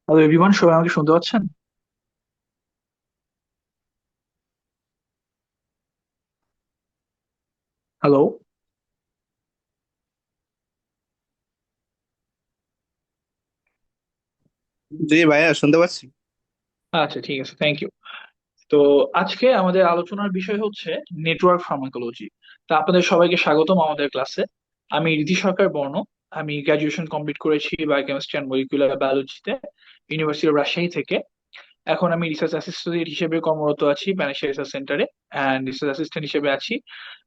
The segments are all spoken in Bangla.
হ্যালো এভরিওয়ান, সবাই আমাকে শুনতে পাচ্ছেন? হ্যালো। জি ভাইয়া শুনতে পাচ্ছি। আচ্ছা, ঠিক আছে, থ্যাংক ইউ। তো আজকে আমাদের আলোচনার বিষয় হচ্ছে নেটওয়ার্ক ফার্মাকোলজি। তা আপনাদের সবাইকে স্বাগতম আমাদের ক্লাসে। আমি রীতি সরকার বর্ণ। আমি গ্রাজুয়েশন কমপ্লিট করেছি বায়োকেমিস্ট্রি অ্যান্ড মলিকুলার বায়োলজিতে, ইউনিভার্সিটি অফ রাজশাহী থেকে। এখন আমি রিসার্চ অ্যাসিস্ট্যান্ট হিসেবে কর্মরত আছি প্যানেশিয়া রিসার্চ সেন্টারে, অ্যান্ড রিসার্চ অ্যাসিস্ট্যান্ট হিসেবে আছি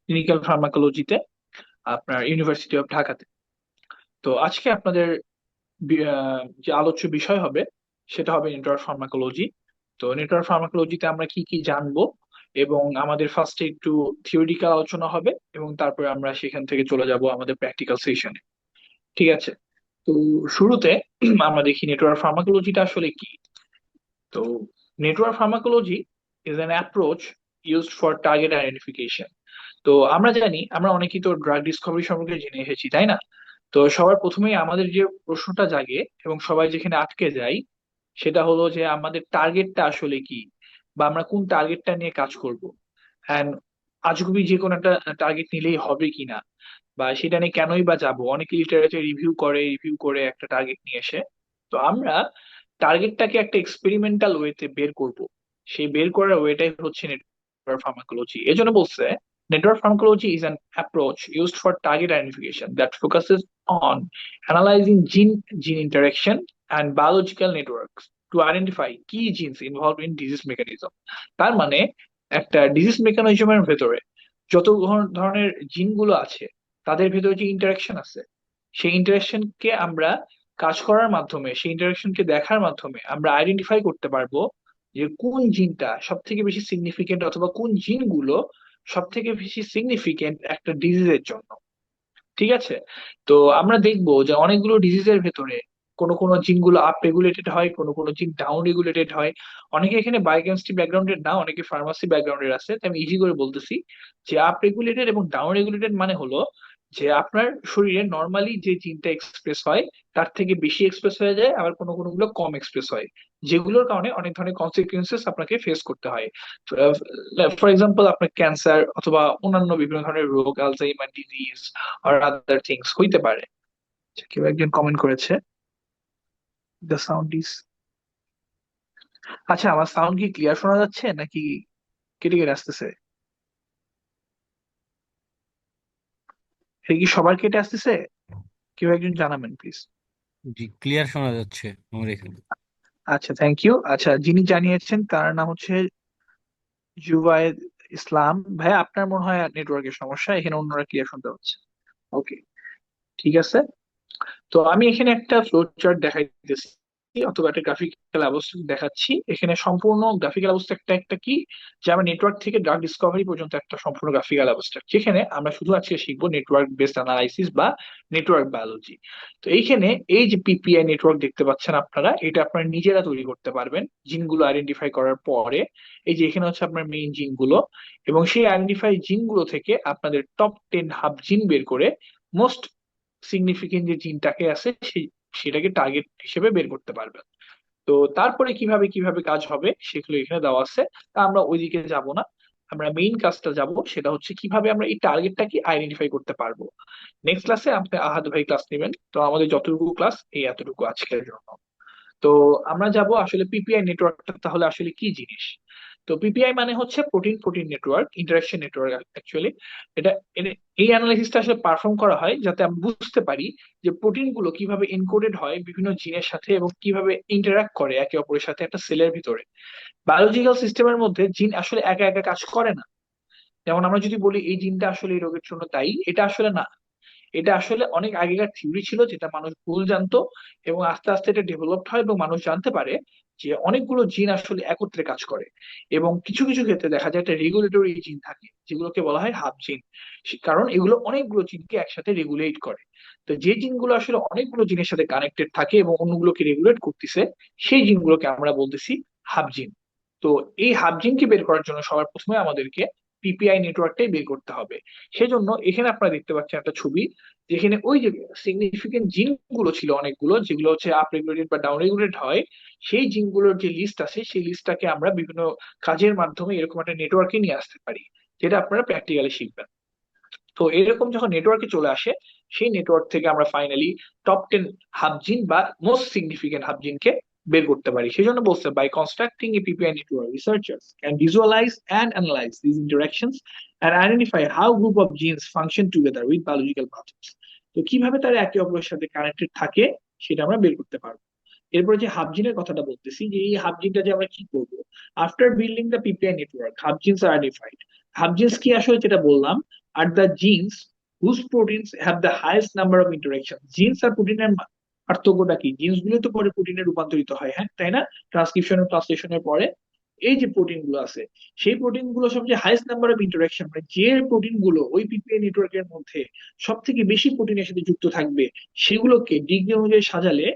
ক্লিনিক্যাল ফার্মাকোলজিতে, আপনার ইউনিভার্সিটি অফ ঢাকাতে। তো আজকে আপনাদের যে আলোচ্য বিষয় হবে সেটা হবে নেটওয়ার্ক ফার্মাকোলজি। তো নেটওয়ার্ক ফার্মাকোলজিতে আমরা কি কি জানবো, এবং আমাদের ফার্স্টে একটু থিওরিটিক্যাল আলোচনা হবে, এবং তারপরে আমরা সেখান থেকে চলে যাব আমাদের প্র্যাকটিক্যাল সেশনে। ঠিক আছে। তো শুরুতে আমরা দেখি নেটওয়ার্ক ফার্মাকোলজিটা আসলে কি। তো network pharmacology is an approach used for target identification. তো আমরা জানি, আমরা অনেকেই তো ড্রাগ ডিসকভারি সম্পর্কে জেনে এসেছি, তাই না? তো সবার প্রথমেই আমাদের যে প্রশ্নটা জাগে এবং সবাই যেখানে আটকে যায় সেটা হলো যে আমাদের টার্গেটটা আসলে কি, বা আমরা কোন টার্গেটটা নিয়ে কাজ করব। অ্যান্ড আজগুবি যে কোনো একটা টার্গেট নিলেই হবে কিনা, বা সেটা নিয়ে কেনই বা যাব, অনেকে লিটারেচার রিভিউ করে একটা টার্গেট নিয়ে এসে। তো আমরা টার্গেটটাকে একটা এক্সপেরিমেন্টাল ওয়েতে বের করব। সেই বের করার ওয়েটাই হচ্ছে নেটওয়ার্ক ফার্মাকোলজি। এজন্য বলছে network pharmacology is an approach used for target identification that focuses on analysing gene interaction and biological networks to identify key genes involve in disease mechanism. তার মানে একটা ডিজিজ মেকানিজমের ভেতরে যত ধরনের জিনগুলো আছে, তাদের ভেতরে যে ইন্টারাকশন আছে, সেই ইন্টারাকশনকে আমরা কাজ করার মাধ্যমে, সেই ইন্টারাকশনকে দেখার মাধ্যমে আমরা আইডেন্টিফাই করতে পারবো যে কোন জিনটা সব থেকে বেশি সিগনিফিকেন্ট, অথবা কোন জিনগুলো সব থেকে বেশি সিগনিফিকেন্ট একটা ডিজিজের জন্য। ঠিক আছে। তো আমরা দেখবো যে অনেকগুলো ডিজিজের ভেতরে কোনো কোনো জিনগুলো আপ রেগুলেটেড হয়, কোনো কোনো জিন ডাউন রেগুলেটেড হয়। অনেকে এখানে বায়োকেমিস্ট্রি ব্যাকগ্রাউন্ডের না, অনেকে ফার্মাসি ব্যাকগ্রাউন্ডের আছে, তাই আমি ইজি করে বলতেছি যে আপ রেগুলেটেড এবং ডাউন রেগুলেটেড মানে হলো যে আপনার শরীরে নর্মালি যে জিনটা এক্সপ্রেস হয় তার থেকে বেশি এক্সপ্রেস হয়ে যায়, আবার কোনো কোনো গুলো কম এক্সপ্রেস হয়, যেগুলোর কারণে অনেক ধরনের কনসিকুয়েন্সেস আপনাকে ফেস করতে হয়। ফর এক্সাম্পল, আপনার ক্যান্সার অথবা অন্যান্য বিভিন্ন ধরনের রোগ, আলজাইমার ডিজিজ আর আদার থিংস হইতে পারে। আচ্ছা, কেউ একজন কমেন্ট করেছে, দ্য সাউন্ড ইজ। আচ্ছা, আমার সাউন্ড কি ক্লিয়ার শোনা যাচ্ছে নাকি কেটে কেটে আসতেছে? এটা কি সবার কেটে আসতেছে? কেউ একজন জানাবেন প্লিজ। জি, ক্লিয়ার শোনা যাচ্ছে আমার এখানে। আচ্ছা, থ্যাংক ইউ। আচ্ছা, যিনি জানিয়েছেন তার নাম হচ্ছে জুবায়েদ ইসলাম। ভাই, আপনার মনে হয় নেটওয়ার্কের সমস্যা, এখানে অন্যরা ক্লিয়ার শুনতে পাচ্ছে। ওকে, ঠিক আছে। তো আমি এখানে একটা ফ্লো চার্ট দেখাইতেছি, অথবা একটা গ্রাফিক্যাল অবস্থা দেখাচ্ছি। এখানে সম্পূর্ণ গ্রাফিক্যাল অবস্থা একটা একটা কি, যে আমরা নেটওয়ার্ক থেকে ড্রাগ ডিসকভারি পর্যন্ত একটা সম্পূর্ণ গ্রাফিক্যাল অবস্থা, যেখানে আমরা শুধু আজকে শিখবো নেটওয়ার্ক বেসড অ্যানালাইসিস বা নেটওয়ার্ক বায়োলজি। তো এইখানে এই যে পিপিআই নেটওয়ার্ক দেখতে পাচ্ছেন আপনারা, এটা আপনারা নিজেরা তৈরি করতে পারবেন জিনগুলো আইডেন্টিফাই করার পরে। এই যে এখানে হচ্ছে আপনার মেইন জিনগুলো, এবং সেই আইডেন্টিফাই জিনগুলো থেকে আপনাদের টপ 10 হাব জিন বের করে মোস্ট সিগনিফিকেন্ট যে জিনটাকে আছে সেটাকে টার্গেট হিসেবে বের করতে পারবেন। তো তারপরে কিভাবে কিভাবে কাজ হবে সেগুলো এখানে দেওয়া আছে। তা আমরা ওইদিকে যাব না, আমরা মেইন কাজটা যাব, সেটা হচ্ছে কিভাবে আমরা এই টার্গেটটাকে আইডেন্টিফাই করতে পারবো। নেক্সট ক্লাসে আপনি আহাদ ভাই ক্লাস নেবেন, তো আমাদের যতটুকু ক্লাস এই এতটুকু আজকের জন্য। তো আমরা যাব আসলে পিপিআই নেটওয়ার্কটা তাহলে আসলে কি জিনিস। তো পিপিআই মানে হচ্ছে protein protein network interaction network actually. এটা এই অ্যানালাইসিসটা আসলে পারফর্ম করা হয় যাতে আমরা বুঝতে পারি যে প্রোটিন গুলো কিভাবে এনকোডেড হয় বিভিন্ন জিনের সাথে, এবং কিভাবে ইন্টারাক্ট করে একে অপরের সাথে একটা সেলের ভিতরে। বায়োলজিক্যাল সিস্টেমের মধ্যে জিন আসলে একা একা কাজ করে না। যেমন আমরা যদি বলি এই জিনটা আসলে এই রোগের জন্য দায়ী, এটা আসলে না। এটা আসলে অনেক আগেকার থিওরি ছিল যেটা মানুষ ভুল জানতো, এবং আস্তে আস্তে এটা ডেভেলপড হয় এবং মানুষ জানতে পারে যে অনেকগুলো জিন আসলে একত্রে কাজ করে। এবং কিছু কিছু ক্ষেত্রে দেখা যায় একটা রেগুলেটরি জিন থাকে যেগুলোকে বলা হয় হাব জিন, কারণ এগুলো অনেকগুলো জিনকে একসাথে রেগুলেট করে। তো যে জিনগুলো আসলে অনেকগুলো জিনের সাথে কানেক্টেড থাকে এবং অন্যগুলোকে রেগুলেট করতেছে, সেই জিনগুলোকে আমরা বলতেছি হাব জিন। তো এই হাব জিনকে বের করার জন্য সবার প্রথমে আমাদেরকে পিপিআই নেটওয়ার্কটাই বের করতে হবে। সেজন্য এখানে আপনারা দেখতে পাচ্ছেন একটা ছবি, যেখানে ওই যে সিগনিফিকেন্ট জিন গুলো ছিল অনেকগুলো, যেগুলো হচ্ছে আপ রেগুলেটেড বা ডাউন রেগুলেট হয়, সেই জিনগুলোর যে লিস্ট আছে সেই লিস্টটাকে আমরা বিভিন্ন কাজের মাধ্যমে এরকম একটা নেটওয়ার্কে নিয়ে আসতে পারি, যেটা আপনারা প্র্যাকটিক্যালি শিখবেন। তো এরকম যখন নেটওয়ার্কে চলে আসে, সেই নেটওয়ার্ক থেকে আমরা ফাইনালি টপ 10 হাবজিন বা মোস্ট সিগনিফিকেন্ট হাবজিনকে বের করতে পারি। সেই জন্য বলছে, by constructing a PPI network researchers can visualize and analyze this interactions and identify how group of genes function together with biological pathways. তো কিভাবে তারা একে অপরের সাথে কানেক্টেড থাকে সেটা আমরা বের করতে পারবো। এরপরে যে হাবজিনের কথাটা বলতেছি, যে এই হাবজিনটা যে আমরা কি করবো, after building the PPI network hub genes are identified. Hub genes কি আসলে, যেটা বললাম, are the genes whose proteins have the highest number of interactions. Genes আর প্রোটিনের পার্থক্যটা কি? জিনস গুলো তো পরে প্রোটিনে রূপান্তরিত হয়, হ্যাঁ তাই না, ট্রান্সক্রিপশন ও ট্রান্সলেশনের পরে। এই যে প্রোটিন গুলো আছে, সেই প্রোটিন গুলো সবচেয়ে হাইয়েস্ট নাম্বার অফ ইন্টারাকশন, মানে যে প্রোটিন গুলো ওই পিপিআই নেটওয়ার্কের মধ্যে সব থেকে বেশি প্রোটিনের সাথে যুক্ত থাকবে, সেগুলোকে ডিগ্রি অনুযায়ী সাজালে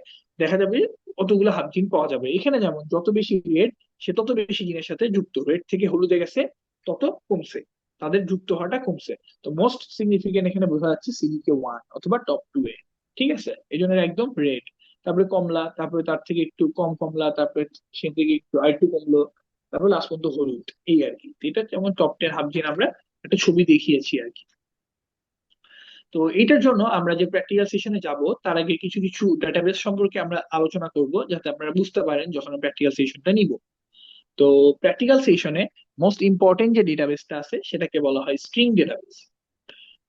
দেখা যাবে কতগুলো হাবজিন পাওয়া যাবে। এখানে যেমন যত বেশি রেড, সে তত বেশি জিনের সাথে যুক্ত, রেড থেকে হলুদে গেছে তত কমছে, তাদের যুক্ত হওয়াটা কমছে। তো মোস্ট সিগনিফিকেন্ট এখানে বোঝা যাচ্ছে সিডিকে 1 অথবা টপ 2 এ। ঠিক আছে, এই জন্য একদম রেড, তারপরে কমলা, তারপরে তার থেকে একটু কম কমলা, তারপরে সে থেকে একটু আরেকটু কমলো, তারপর লাস্ট পর্যন্ত হলুদ, এই আর কি। তো এটা যেমন টপ 10 হাবজিন আমরা একটা ছবি দেখিয়েছি আর কি। তো এটার জন্য আমরা যে প্র্যাকটিক্যাল সেশনে যাব, তার আগে কিছু কিছু ডাটাবেস সম্পর্কে আমরা আলোচনা করব, যাতে আপনারা বুঝতে পারেন যখন প্র্যাকটিক্যাল সেশনটা নিব। তো প্র্যাকটিক্যাল সেশনে মোস্ট ইম্পর্টেন্ট যে ডেটাবেসটা আছে সেটাকে বলা হয় স্ট্রিং ডেটাবেস।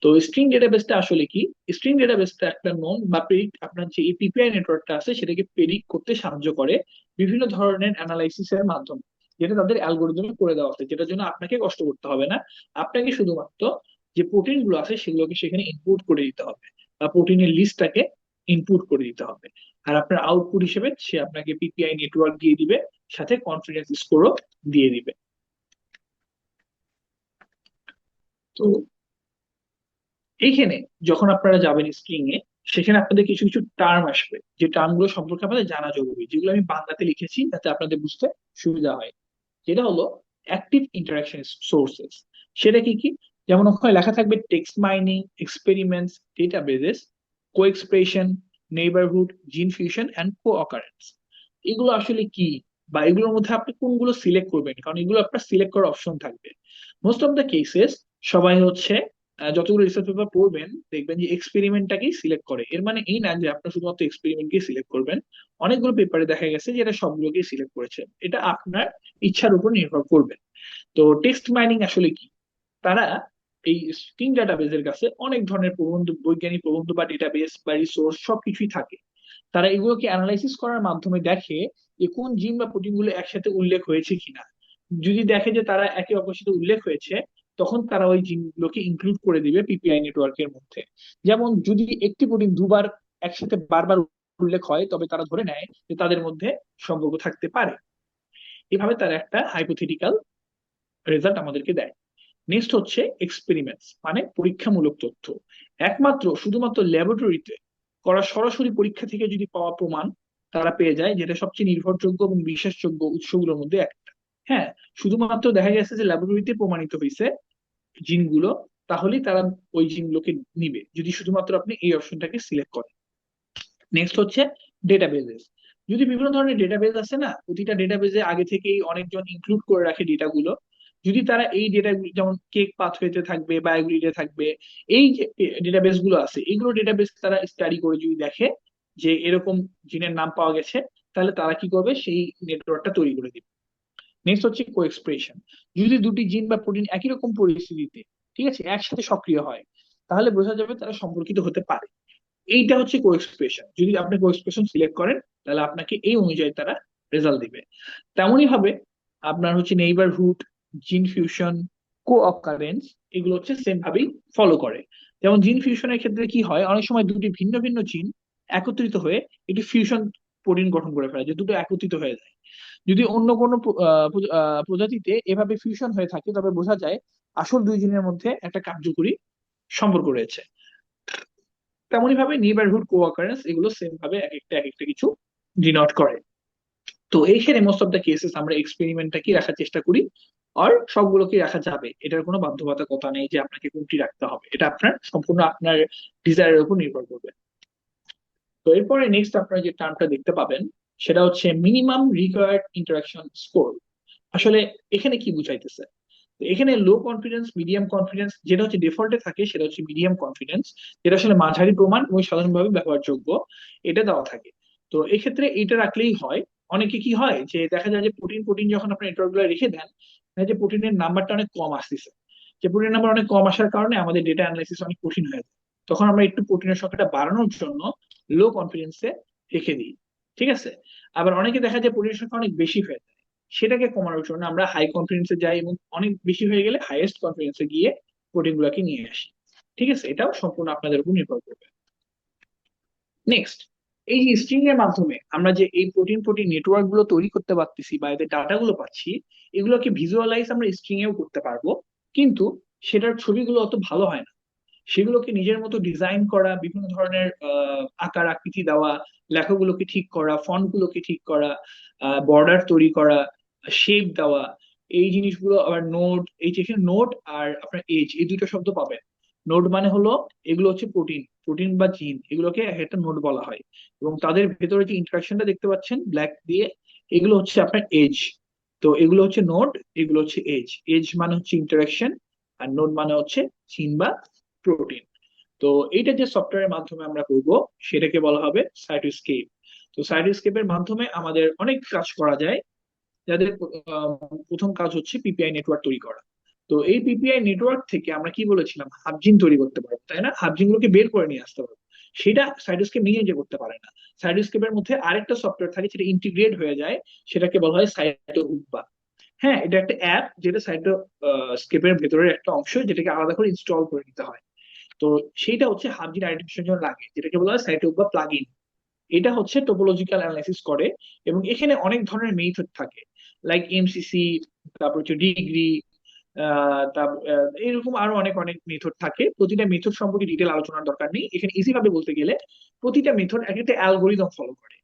তো স্ট্রিং ডেটাবেসটা আসলে কি? স্ট্রিং ডেটাবেসটা একটা নোন বা প্রেডিক্ট, আপনার যে এই পিপিআই নেটওয়ার্কটা আছে সেটাকে প্রেডিক্ট করতে সাহায্য করে বিভিন্ন ধরনের অ্যানালাইসিস এর মাধ্যমে, যেটা তাদের অ্যালগোরিদমে করে দেওয়া আছে, যেটার জন্য আপনাকে কষ্ট করতে হবে না। আপনাকে শুধুমাত্র যে প্রোটিন গুলো আছে সেগুলোকে সেখানে ইনপুট করে দিতে হবে, বা প্রোটিনের লিস্টটাকে ইনপুট করে দিতে হবে। আর আপনার আউটপুট হিসেবে সে আপনাকে পিপিআই নেটওয়ার্ক দিয়ে দিবে, সাথে কনফিডেন্স স্কোরও দিয়ে দিবে। তো এইখানে যখন আপনারা যাবেন স্ট্রিং এ, সেখানে আপনাদের কিছু কিছু টার্ম আসবে, যে টার্ম গুলো সম্পর্কে আপনাদের জানা জরুরি, যেগুলো আমি বাংলাতে লিখেছি যাতে আপনাদের বুঝতে সুবিধা হয়। যেটা হলো অ্যাক্টিভ ইন্টারাকশন সোর্সেস। সেটা কি কি? যেমন ওখানে লেখা থাকবে টেক্সট মাইনিং, এক্সপেরিমেন্টস, ডেটাবেসেস, কো এক্সপ্রেশন, নেইবারহুড, জিন ফিউশন অ্যান্ড কো অকারেন্স। এগুলো আসলে কি, বা এগুলোর মধ্যে আপনি কোনগুলো সিলেক্ট করবেন, কারণ এগুলো আপনার সিলেক্ট করার অপশন থাকবে। মোস্ট অফ দ্য কেসেস সবাই হচ্ছে যতগুলো রিসার্চ পেপার পড়বেন দেখবেন যে এক্সপেরিমেন্টটাকেই সিলেক্ট করে। এর মানে এই না যে আপনি শুধুমাত্র এক্সপেরিমেন্টকেই সিলেক্ট করবেন। অনেকগুলো পেপারে দেখা গেছে যে এটা সবগুলোকেই সিলেক্ট করেছে, এটা আপনার ইচ্ছার উপর নির্ভর করবে। তো টেক্সট মাইনিং আসলে কি? তারা এই স্ট্রিং ডাটাবেসের কাছে অনেক ধরনের প্রবন্ধ, বৈজ্ঞানিক প্রবন্ধ বা ডেটাবেস বা রিসোর্স সবকিছুই থাকে। তারা এগুলোকে অ্যানালাইসিস করার মাধ্যমে দেখে যে কোন জিন বা প্রোটিন গুলো একসাথে উল্লেখ হয়েছে কিনা। যদি দেখে যে তারা একে অপরের সাথে উল্লেখ হয়েছে, তখন তারা ওই জিনগুলোকে ইনক্লুড করে দিবে পিপিআই নেটওয়ার্কের মধ্যে। যেমন যদি একটি প্রোটিন দুবার একসাথে বারবার উল্লেখ হয়, তবে তারা ধরে নেয় যে তাদের মধ্যে সম্পর্ক থাকতে পারে। এভাবে তারা একটা হাইপোথেটিক্যাল রেজাল্ট আমাদেরকে দেয়। নেক্সট হচ্ছে এক্সপেরিমেন্টস, মানে পরীক্ষামূলক তথ্য। একমাত্র শুধুমাত্র ল্যাবরেটরিতে করা সরাসরি পরীক্ষা থেকে যদি পাওয়া প্রমাণ তারা পেয়ে যায়, যেটা সবচেয়ে নির্ভরযোগ্য এবং বিশ্বাসযোগ্য উৎসগুলোর মধ্যে একটা। হ্যাঁ, শুধুমাত্র দেখা গেছে যে ল্যাবরেটরিতে প্রমাণিত হয়েছে জিনগুলো, তাহলেই তারা ওই জিনগুলোকে নিবে, যদি শুধুমাত্র আপনি এই অপশনটাকে সিলেক্ট করেন। নেক্সট হচ্ছে ডেটাবেসেস। যদি বিভিন্ন ধরনের ডেটাবেস আছে না, প্রতিটা ডেটাবেসে আগে থেকেই অনেকজন ইনক্লুড করে রাখে ডেটাগুলো, যদি তারা এই ডেটা, যেমন কেক পাথওয়েতে থাকবে, বায়োগ্রিডে থাকবে, এই যে ডেটাবেস গুলো আছে, এইগুলো ডেটাবেস তারা স্টাডি করে যদি দেখে যে এরকম জিনের নাম পাওয়া গেছে, তাহলে তারা কি করবে, সেই নেটওয়ার্কটা তৈরি করে দিবে। নেক্সট হচ্ছে কো এক্সপ্রেশন। যদি দুটি জিন বা প্রোটিন একই রকম পরিস্থিতিতে, ঠিক আছে, একসাথে সক্রিয় হয়, তাহলে বোঝা যাবে তারা সম্পর্কিত হতে পারে। এইটা হচ্ছে কো এক্সপ্রেশন। যদি আপনি কো এক্সপ্রেশন সিলেক্ট করেন, তাহলে আপনাকে এই অনুযায়ী তারা রেজাল্ট দিবে। তেমনই ভাবে আপনার হচ্ছে নেইবারহুড, জিন ফিউশন, কো অকারেন্স, এগুলো হচ্ছে সেম ভাবেই ফলো করে। যেমন জিন ফিউশনের ক্ষেত্রে কি হয়, অনেক সময় দুটি ভিন্ন ভিন্ন জিন একত্রিত হয়ে একটি ফিউশন প্রোটিন গঠন করে ফেলে, যে দুটো একত্রিত হয়ে যায়। যদি অন্য কোনো প্রজাতিতে এভাবে ফিউশন হয়ে থাকে, তবে বোঝা যায় আসল দুই জিনের মধ্যে একটা কার্যকরী সম্পর্ক রয়েছে। তেমনই ভাবে নেইবারহুড, কো অকারেন্স, এগুলো সেম ভাবে এক একটা কিছু ডিনোট করে। তো এইখানে মোস্ট অফ দ্য কেসেস আমরা এক্সপেরিমেন্টটা কি রাখার চেষ্টা করি, আর সবগুলোকে রাখা যাবে, এটার কোনো বাধ্যবাধকতা নেই যে আপনাকে কোনটি রাখতে হবে, এটা আপনার সম্পূর্ণ আপনার ডিজায়ারের উপর নির্ভর করবে। তো এরপরে নেক্সট আপনারা যে টার্মটা দেখতে পাবেন সেটা হচ্ছে মিনিমাম রিকোয়ার্ড ইন্টারাকশন স্কোর। আসলে এখানে কি বুঝাইতেছে? তো এখানে লো কনফিডেন্স, মিডিয়াম কনফিডেন্স, যেটা হচ্ছে ডিফল্টে থাকে সেটা হচ্ছে মিডিয়াম কনফিডেন্স, যেটা আসলে মাঝারি প্রমাণ এবং সাধারণভাবে ব্যবহারযোগ্য, এটা দেওয়া থাকে। তো এক্ষেত্রে এটা রাখলেই হয়। অনেকে কি হয় যে দেখা যায় যে প্রোটিন প্রোটিন যখন আপনি নেটওয়ার্ক গুলো রেখে দেন, দেখা যায় যে প্রোটিনের নাম্বারটা অনেক কম আসতেছে। যে প্রোটিন নাম্বার অনেক কম আসার কারণে আমাদের ডেটা অ্যানালাইসিস অনেক কঠিন হয়ে যায়। তখন আমরা একটু প্রোটিনের সংখ্যাটা বাড়ানোর জন্য লো কনফিডেন্সে রেখে দিই। ঠিক আছে। আবার অনেকে দেখা যায় প্রোটিনের সংখ্যা অনেক বেশি হয়ে যায়, সেটাকে কমানোর জন্য আমরা হাই কনফিডেন্সে যাই এবং অনেক বেশি হয়ে গেলে হাইয়েস্ট কনফিডেন্সে গিয়ে প্রোটিন গুলাকে নিয়ে আসি। ঠিক আছে, এটাও সম্পূর্ণ আপনাদের উপর নির্ভর করবে। নেক্সট, এই যে স্ট্রিং এর মাধ্যমে আমরা যে এই প্রোটিন প্রোটিন নেটওয়ার্ক গুলো তৈরি করতে পারতেছি বা এদের ডাটা গুলো পাচ্ছি, এগুলোকে ভিজুয়ালাইজ আমরা স্ট্রিং এও করতে পারবো। কিন্তু সেটার ছবিগুলো অত ভালো হয় না। সেগুলোকে নিজের মতো ডিজাইন করা, বিভিন্ন ধরনের আকার আকৃতি দেওয়া, লেখাগুলোকে ঠিক করা, ফন্ট গুলোকে ঠিক করা, বর্ডার তৈরি করা, শেপ দেওয়া, এই জিনিসগুলো। আবার নোড, এই যেখানে নোড আর আপনার এজ, এই দুটো শব্দ পাবেন। নোড মানে হলো, এগুলো হচ্ছে প্রোটিন প্রোটিন বা জিন, এগুলোকে একটা নোড বলা হয়। এবং তাদের ভেতরে যে ইন্টারাকশনটা দেখতে পাচ্ছেন ব্ল্যাক দিয়ে, এগুলো হচ্ছে আপনার এজ। তো এগুলো হচ্ছে নোড, এগুলো হচ্ছে এজ। এজ মানে হচ্ছে ইন্টারাকশন, আর নোড মানে হচ্ছে জিন বা প্রোটিন। তো এইটা যে সফটওয়্যারের মাধ্যমে আমরা করব সেটাকে বলা হবে সাইটোস্কেপ। তো সাইটোস্কেপের মাধ্যমে আমাদের অনেক কাজ করা যায়, যাদের প্রথম কাজ হচ্ছে পিপিআই নেটওয়ার্ক তৈরি করা। তো এই পিপিআই নেটওয়ার্ক থেকে আমরা কি বলেছিলাম, হাবজিন তৈরি করতে পারবো, তাই না? হাবজিন গুলোকে বের করে নিয়ে আসতে পারবো। সেটা সাইটোস্কেপ নিয়ে যে করতে পারে না। সাইটোস্কেপের মধ্যে আরেকটা সফটওয়্যার থাকে, যেটা ইন্টিগ্রেট হয়ে যায়, সেটাকে বলা হয় সাইটো হুব্বা। হ্যাঁ, এটা একটা অ্যাপ, যেটা সাইটো স্কেপের ভেতরের একটা অংশ, যেটাকে আলাদা করে ইনস্টল করে নিতে হয়। তো সেইটা হচ্ছে হাবজিন আইডেন্টিফিকেশনের জন্য লাগে, যেটাকে বলা হয় সাইটো হুব্বা প্লাগইন। এটা হচ্ছে টোপোলজিক্যাল অ্যানালাইসিস করে, এবং এখানে অনেক ধরনের মেথড থাকে, লাইক এমসিসি, তারপর হচ্ছে ডিগ্রি, এরকম আরো অনেক অনেক মেথড থাকে। প্রতিটা মেথড সম্পর্কে ডিটেল আলোচনার দরকার নেই এখানে, ইজি ভাবে বলতে গেলে প্রতিটা মেথড এক একটা অ্যালগোরিদম ফলো করে।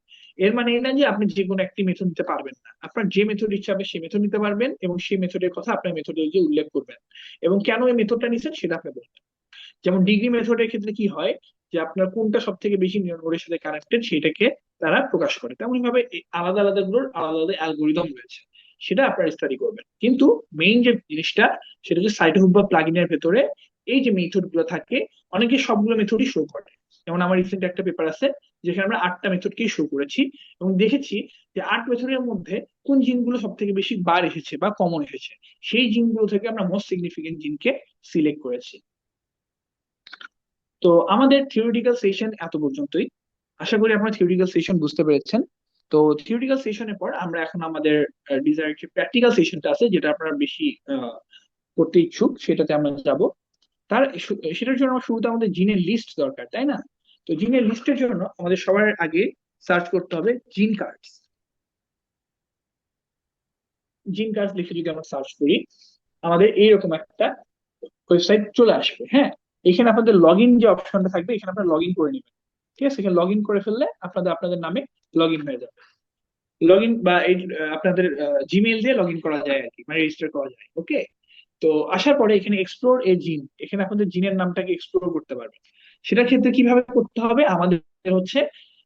এর মানে এই না যে আপনি যে কোনো একটি মেথড নিতে পারবেন না, আপনার যে মেথড ইচ্ছা হবে সেই মেথড নিতে পারবেন, এবং সেই মেথডের কথা আপনার মেথডে যে উল্লেখ করবেন, এবং কেন এই মেথডটা নিচ্ছেন সেটা আপনি বলবেন। যেমন ডিগ্রি মেথডের ক্ষেত্রে কি হয়, যে আপনার কোনটা সব থেকে বেশি নোডের সাথে কানেক্টেড সেটাকে তারা প্রকাশ করে। তেমনি ভাবে এই আলাদা আলাদা গুলোর আলাদা আলাদা অ্যালগোরিদম রয়েছে, সেটা আপনারা স্টাডি করবেন। কিন্তু মেইন যে জিনিসটা, সেটা হচ্ছে সাইটোহুক বা প্লাগইনের ভেতরে এই যে মেথড গুলো থাকে, অনেকে সবগুলো মেথডই শো করে। যেমন আমার রিসেন্ট একটা পেপার আছে যেখানে আমরা 8টা মেথডকেই শো করেছি, এবং দেখেছি যে 8 মেথডের মধ্যে কোন জিনগুলো সব থেকে বেশি বার এসেছে বা কমন এসেছে, সেই জিনগুলো থেকে আমরা মোস্ট সিগনিফিকেন্ট জিনকে সিলেক্ট করেছি। তো আমাদের থিওরিটিক্যাল সেশন এত পর্যন্তই। আশা করি আপনারা থিওরিটিক্যাল সেশন বুঝতে পেরেছেন। তো থিওরিটিক্যাল সেশনের পর আমরা এখন আমাদের ডিজায়ার যে প্র্যাকটিক্যাল সেশনটা আছে, যেটা আপনারা বেশি করতে ইচ্ছুক, সেটাতে আমরা যাব। সেটার জন্য শুরুতে আমাদের জিনের লিস্ট দরকার, তাই না? তো জিনের লিস্টের জন্য আমাদের সবার আগে সার্চ করতে হবে জিন কার্ডস। জিন কার্ডস লিখে যদি আমরা সার্চ করি, আমাদের এইরকম একটা ওয়েবসাইট চলে আসবে। হ্যাঁ, এখানে আপনাদের লগ ইন যে অপশনটা থাকবে, এখানে আপনারা লগ ইন করে নেবেন। ঠিক আছে, এখানে লগ ইন করে ফেললে আপনাদের আপনাদের নামে লগ ইন হয়ে যাবে। লগ ইন বা এই আপনাদের জিমেইল দিয়ে লগ ইন করা যায় আর কি, মানে রেজিস্টার করা যায়। ওকে। তো আসার পরে এখানে এক্সপ্লোর এ জিন, এখানে আপনাদের জিনের নামটাকে এক্সপ্লোর করতে পারবেন। সেটার ক্ষেত্রে কিভাবে করতে হবে, আমাদের হচ্ছে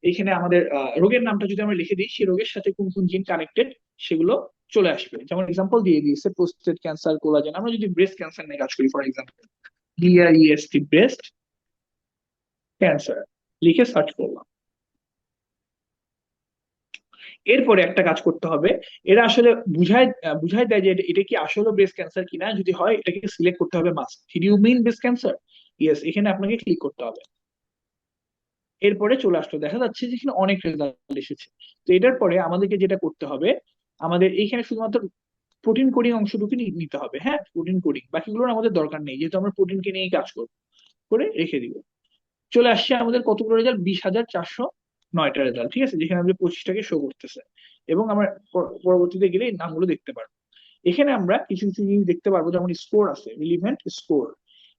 এখানে আমাদের রোগের নামটা যদি আমরা লিখে দিই, সেই রোগের সাথে কোন কোন জিন কানেক্টেড সেগুলো চলে আসবে। যেমন এক্সাম্পল দিয়ে দিয়েছে প্রোস্টেট ক্যান্সার, কোলাজেন। আমরা যদি ব্রেস্ট ক্যান্সার নিয়ে কাজ করি, for example BREST, breast cancer লিখে সার্চ করলাম। এরপরে একটা কাজ করতে হবে, এরা আসলে বুঝায় দেয় যে এটা কি আসলে ব্রেস্ট ক্যান্সার কিনা। যদি হয় এটাকে সিলেক্ট করতে হবে must, did you mean breast cancer, yes, এখানে আপনাকে ক্লিক করতে হবে। এরপরে চলে আসলো, দেখা যাচ্ছে যে এখানে অনেক রেজাল্ট এসেছে। তো এটার পরে আমাদেরকে যেটা করতে হবে, আমাদের এইখানে শুধুমাত্র প্রোটিন কোডিং অংশটুকু নিতে হবে। হ্যাঁ, প্রোটিন কোডিং, বাকিগুলোর আমাদের দরকার নেই, যেহেতু আমরা প্রোটিনকে নিয়েই কাজ করবো। করে রেখে দিব। চলে আসছে আমাদের কতগুলো রেজাল্ট, 20,409টা রেজাল্ট। ঠিক আছে, যেখানে আমাদের 25টাকে শো করতেছে, এবং আমরা পরবর্তীতে গেলে এই নামগুলো দেখতে পারবো। এখানে আমরা কিছু কিছু জিনিস দেখতে পারবো, যেমন স্কোর আছে, রিলিভেন্ট স্কোর।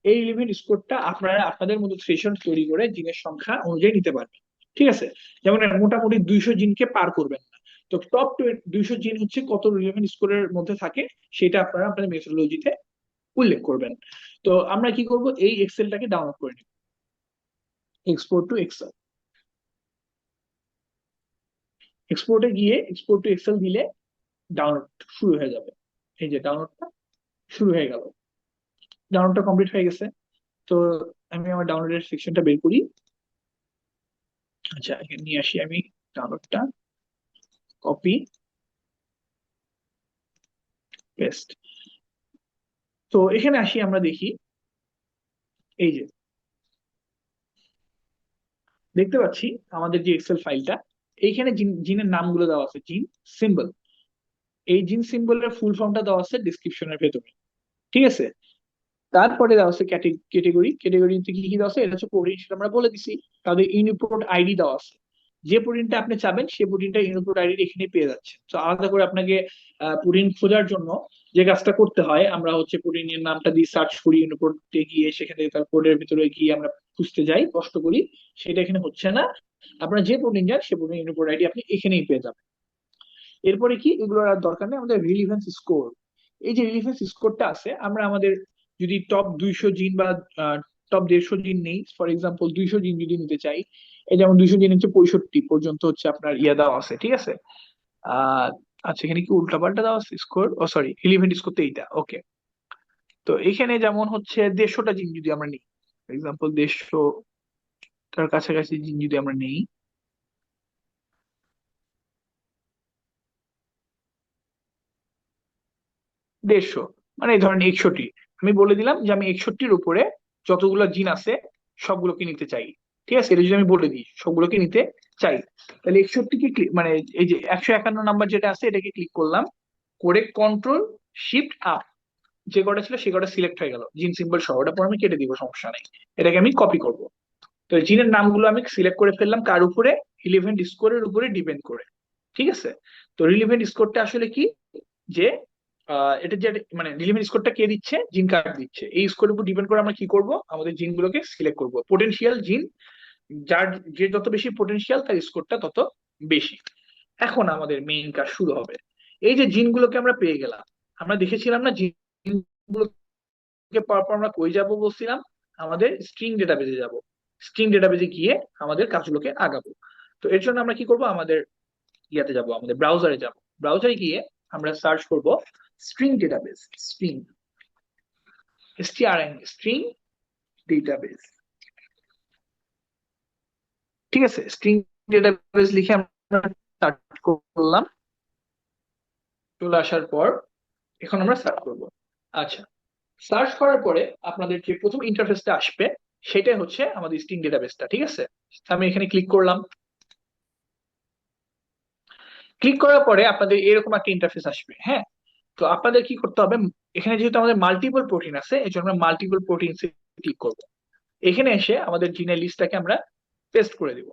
এই রিলিভেন্ট স্কোরটা আপনারা আপনাদের মতো থ্রেশহোল্ড তৈরি করে জিনের সংখ্যা অনুযায়ী নিতে পারবেন। ঠিক আছে, যেমন মোটামুটি 200 জিনকে পার করবেন না। তো টপ 200 জিন হচ্ছে কত রিলেভেন্ট স্কোরের মধ্যে থাকে, সেটা আপনারা আপনাদের মেথোডোলজিতে উল্লেখ করবেন। তো আমরা কি করব, এই এক্সেলটাকে ডাউনলোড করে নিব, এক্সপোর্ট টু এক্সেল। এক্সপোর্টে গিয়ে এক্সপোর্ট টু এক্সেল দিলে ডাউনলোড শুরু হয়ে যাবে। এই যে ডাউনলোডটা শুরু হয়ে গেল, ডাউনলোডটা কমপ্লিট হয়ে গেছে। তো আমি আমার ডাউনলোডের সেকশনটা বের করি। আচ্ছা, এখানে নিয়ে আসি আমি ডাউনলোডটা, কপি পেস্ট। তো এখানে আসি, আমরা দেখি এই যে দেখতে পাচ্ছি আমাদের যে এক্সেল ফাইলটা, এইখানে জিনের নামগুলো দেওয়া আছে, জিন সিম্বল। এই জিন সিম্বলের ফুল ফর্মটা দেওয়া আছে ডিসক্রিপশনের ভেতরে, ঠিক আছে। তারপরে দেওয়া আছে ক্যাটেগরি, ক্যাটেগরিতে কি কি দেওয়া আছে, এটা হচ্ছে প্রোটিন, সেটা আমরা বলে দিছি। তাদের ইউনিপ্রোট আইডি দেওয়া আছে, যে প্রোটিনটা আপনি চাবেন সেই প্রোটিনটা ইউনিপ্রোট আইডি এখানে পেয়ে যাচ্ছে। তো আলাদা করে আপনাকে প্রোটিন খোঁজার জন্য যে কাজটা করতে হয়, আমরা হচ্ছে প্রোটিনের নামটা দিয়ে সার্চ করি ইউনিপ্রোটে গিয়ে, সেখান থেকে তার কোডের ভিতরে গিয়ে আমরা খুঁজতে যাই, কষ্ট করি, সেটা এখানে হচ্ছে না। আপনার যে প্রোটিন যান সে প্রোটিন ইউনিপ্রোট আইডি আপনি এখানেই পেয়ে যাবেন। এরপরে কি, এগুলোর আর দরকার নেই, আমাদের রিলিভেন্স স্কোর। এই যে রিলিভেন্স স্কোরটা আছে, আমরা আমাদের যদি টপ 200 জিন বা টপ 150 জিন নেই, ফর এক্সাম্পল 200 জিন যদি নিতে চাই, এই যেমন 200 জিন হচ্ছে 65 পর্যন্ত হচ্ছে আপনার ইয়ে দেওয়া আছে, ঠিক আছে। আহ আচ্ছা, এখানে কি উল্টাপাল্টা দেওয়া আছে স্কোর, ও সরি, রিলিভেন্ট স্কোর তো এইটা, ওকে। তো এখানে যেমন হচ্ছে 150টা জিন যদি আমরা নিই, ফর এক্সাম্পল 150 তার কাছাকাছি জিন যদি আমরা নেই, 150 মানে এই ধরেন 61, আমি বলে দিলাম যে আমি 61-র উপরে যতগুলো জিন আছে সবগুলোকে নিতে চাই, ঠিক আছে। এটা যদি আমি বলে দিই সবগুলোকে নিতে চাই, তাহলে 61 কে ক্লিক, মানে এই যে 151 নাম্বার যেটা আছে এটাকে ক্লিক করলাম, করে কন্ট্রোল শিফট আপ, যে কটা ছিল সে কটা সিলেক্ট হয়ে গেল জিন সিম্বল সহ, ওটা পর আমি কেটে দিব, সমস্যা নেই। এটাকে আমি কপি করব। তো জিনের নামগুলো আমি সিলেক্ট করে ফেললাম, কার উপরে, রিলেভেন্ট স্কোরের উপরে ডিপেন্ড করে, ঠিক আছে। তো রিলেভেন্ট স্কোরটা আসলে কি, যে এটা যে মানে রিলেভেন্ট স্কোরটা কে দিচ্ছে, জিন কার্ড দিচ্ছে, এই স্কোরের উপর ডিপেন্ড করে আমরা কি করব, আমাদের জিনগুলোকে সিলেক্ট করব। পোটেনশিয়াল জিন, যার যে যত বেশি পোটেনশিয়াল তার স্কোরটা তত বেশি। এখন আমাদের মেইন কাজ শুরু হবে। এই যে জিনগুলোকে আমরা পেয়ে গেলাম, আমরা দেখেছিলাম না জিনগুলোকে পাওয়ার পর আমরা কই যাব বলছিলাম, আমাদের স্ট্রিং ডেটাবেজে যাব। স্ট্রিং ডেটাবেজে গিয়ে আমাদের কাজগুলোকে আগাবো। তো এর জন্য আমরা কি করব, আমাদের ইয়াতে যাব, আমাদের ব্রাউজারে যাব। ব্রাউজারে গিয়ে আমরা সার্চ করব STRING database, STRING, STRN, STRING database, ঠিক আছে। স্ট্রিং ডেটাবেস লিখে আমরা সার্চ করলাম, চলে আসার পর এখন আমরা সার্চ করব। আচ্ছা, সার্চ করার পরে আপনাদের যে প্রথম ইন্টারফেসটা আসবে সেটাই হচ্ছে আমাদের স্ট্রিং ডেটাবেসটা, ঠিক আছে। আমি এখানে ক্লিক করলাম, ক্লিক করার পরে আপনাদের এরকম একটা ইন্টারফেস আসবে, হ্যাঁ। তো আপনাদের কি করতে হবে, এখানে যেহেতু আমাদের মাল্টিপল প্রোটিন আছে, এই জন্য আমরা মাল্টিপল প্রোটিনস ক্লিক করব। এখানে এসে আমাদের জিনের লিস্টটাকে আমরা পেস্ট করে দিব।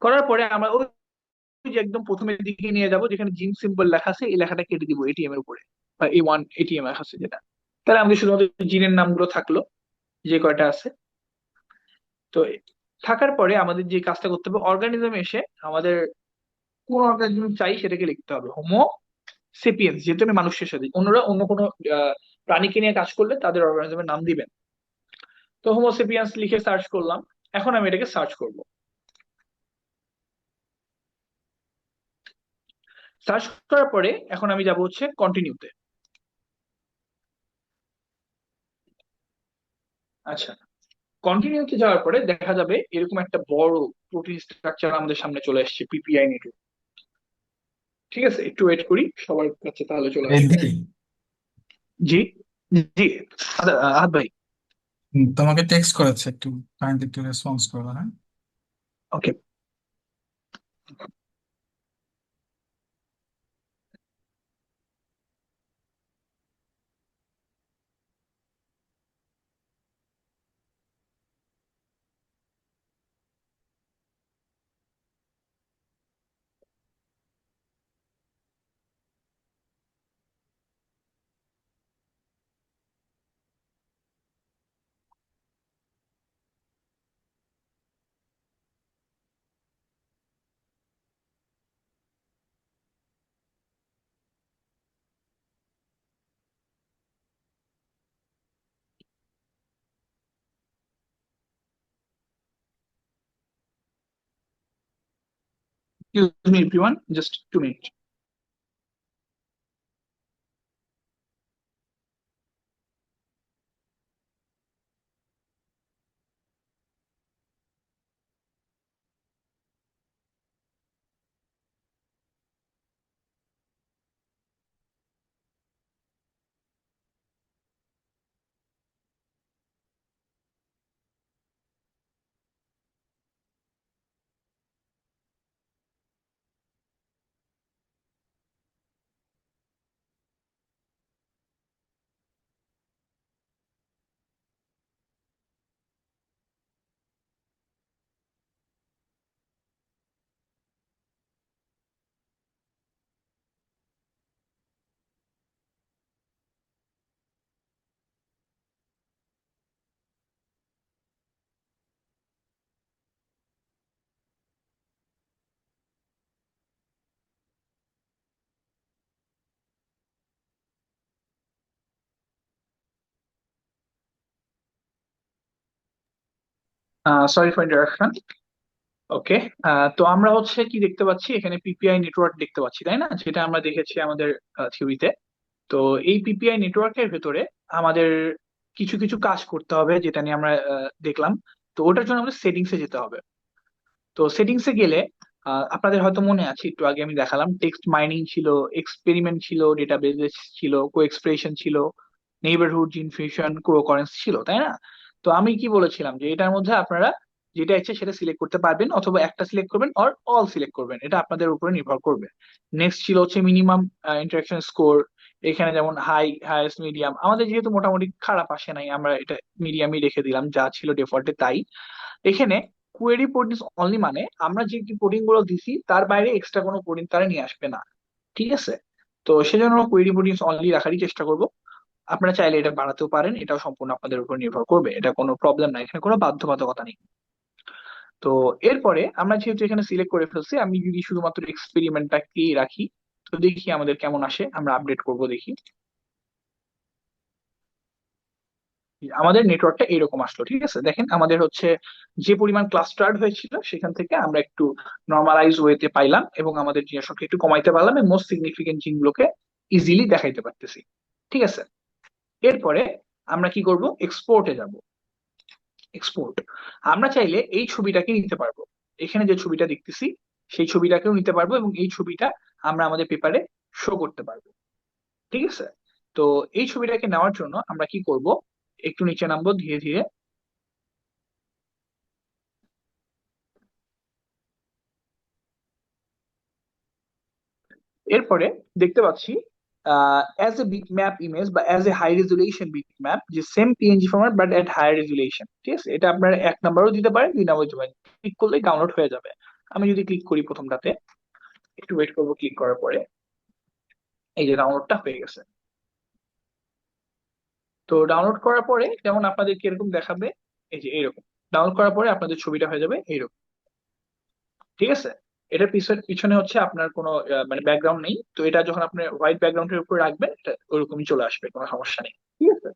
করার পরে আমরা ওই যে একদম প্রথমের দিকে নিয়ে যাব, যেখানে জিন সিম্বল লেখা আছে এই লেখাটা কেটে দিব এটিএম এর উপরে, বা A1 এটিএম লেখা আছে যেটা। তাহলে আমাদের শুধুমাত্র জিনের নামগুলো থাকলো, যে কয়টা আছে। তো থাকার পরে আমাদের যে কাজটা করতে হবে, অর্গানিজমে এসে আমাদের কোন অর্গানিজম চাই সেটাকে লিখতে হবে, হোমো সেপিয়েন্স। যেহেতু আমি মানুষের সাথে, অন্যরা অন্য কোনো প্রাণীকে নিয়ে কাজ করলে তাদের অর্গানিজমের নাম দিবেন। তো হোমো সেপিয়েন্স লিখে সার্চ করলাম, এখন আমি এটাকে সার্চ করব। সার্চ করার পরে এখন আমি যাব হচ্ছে কন্টিনিউতে। আচ্ছা, কন্টিনিউতে যাওয়ার পরে দেখা যাবে এরকম একটা বড় প্রোটিন স্ট্রাকচার আমাদের সামনে চলে আসছে, পিপিআই নেটওয়ার্ক, ঠিক আছে। একটু ওয়েট করি, সবার কাছে তাহলে চলে আসবে। রিদ্ধি, জি, জি, আহাদ ভাই। তোমাকে টেক্সট করেছে, একটু কাইন্ডলি একটু রেসপন্স করবে, হ্যাঁ? ওকে। Excuse me, everyone, just 2 minutes. Sorry for interruption. ওকে। তো আমরা হচ্ছে কি দেখতে পাচ্ছি, এখানে পিপিআই নেটওয়ার্ক দেখতে পাচ্ছি, তাই না, যেটা আমরা দেখেছি আমাদের থিওরিতে। তো এই পিপিআই নেটওয়ার্কের ভেতরে আমাদের কিছু কিছু কাজ করতে হবে, যেটা নিয়ে আমরা দেখলাম। তো ওটার জন্য আমাদের সেটিংসে যেতে হবে। তো সেটিংসে গেলে আপনাদের হয়তো মনে আছে, একটু আগে আমি দেখালাম, টেক্সট মাইনিং ছিল, এক্সপেরিমেন্ট ছিল, ডেটাবেস ছিল, কো এক্সপ্রেশন ছিল, নেইবারহুড জিন ফিউশন, কোকারেন্স ছিল, তাই না? তো আমি কি বলেছিলাম যে এটার মধ্যে আপনারা যেটা ইচ্ছে সেটা সিলেক্ট করতে পারবেন, অথবা একটা সিলেক্ট করবেন অর অল সিলেক্ট করবেন, এটা আপনাদের উপরে নির্ভর করবে। নেক্সট ছিল হচ্ছে মিনিমাম ইন্টারাকশন স্কোর। এখানে যেমন হাই, হাইয়েস্ট, মিডিয়াম, আমাদের যেহেতু মোটামুটি খারাপ আসে নাই, আমরা এটা মিডিয়ামই রেখে দিলাম, যা ছিল ডিফল্টে তাই। এখানে কোয়েরি পোর্টিংস অনলি মানে আমরা যে পোর্টিং গুলো দিছি তার বাইরে এক্সট্রা কোনো পোর্টিং তারা নিয়ে আসবে না। ঠিক আছে? তো সেজন্য কোয়েরি পোর্টিংস অনলি রাখারই চেষ্টা করব। আপনারা চাইলে এটা বাড়াতেও পারেন, এটাও সম্পূর্ণ আপনাদের উপর নির্ভর করবে, এটা কোনো প্রবলেম না, এখানে কোনো বাধ্যবাধকতা নেই। তো এরপরে আমরা যেহেতু এখানে সিলেক্ট করে ফেলছি, আমি যদি শুধুমাত্র এক্সপেরিমেন্টটাকেই রাখি, তো দেখি আমাদের কেমন আসে, আমরা আপডেট করব দেখি। আমাদের নেটওয়ার্কটা এরকম আসলো, ঠিক আছে? দেখেন আমাদের হচ্ছে যে পরিমাণ ক্লাস স্টার্ট হয়েছিল সেখান থেকে আমরা একটু নর্মালাইজ ওয়েতে পাইলাম, এবং আমাদের জিনিসটাকে একটু কমাইতে পারলাম, এবং মোস্ট সিগনিফিকেন্ট জিনিসগুলোকে ইজিলি দেখাইতে পারতেছি। ঠিক আছে? এরপরে আমরা কি করব, এক্সপোর্টে যাব। এক্সপোর্ট, আমরা চাইলে এই ছবিটাকে নিতে পারবো, এখানে যে ছবিটা দেখতেছি সেই ছবিটাকেও নিতে পারবো, এবং এই ছবিটা আমরা আমাদের পেপারে শো করতে পারবো। ঠিক আছে? তো এই ছবিটাকে নেওয়ার জন্য আমরা কি করব, একটু নিচে নামবো ধীরে ধীরে। এরপরে দেখতে পাচ্ছি as a bitmap image বা as a high resolution bitmap, যে same PNG format but at higher resolution. ঠিক আছে? এটা আপনার 1 নাম্বারও দিতে পারেন, 2 নাম্বার দিতে পারেন, ক্লিক করলেই ডাউনলোড হয়ে যাবে। আমি যদি ক্লিক করি প্রথমটাতে, একটু ওয়েট করবো, ক্লিক করার পরে এই যে ডাউনলোডটা হয়ে গেছে। তো ডাউনলোড করার পরে যেমন আপনাদের কিরকম দেখাবে, এই যে এরকম। ডাউনলোড করার পরে আপনাদের ছবিটা হয়ে যাবে এইরকম। ঠিক আছে? এটার পিছনে পিছনে হচ্ছে আপনার কোনো মানে ব্যাকগ্রাউন্ড নেই, তো এটা যখন আপনি হোয়াইট ব্যাকগ্রাউন্ডের উপর রাখবেন, এটা ওরকমই চলে আসবে, কোনো সমস্যা নেই। ঠিক আছে?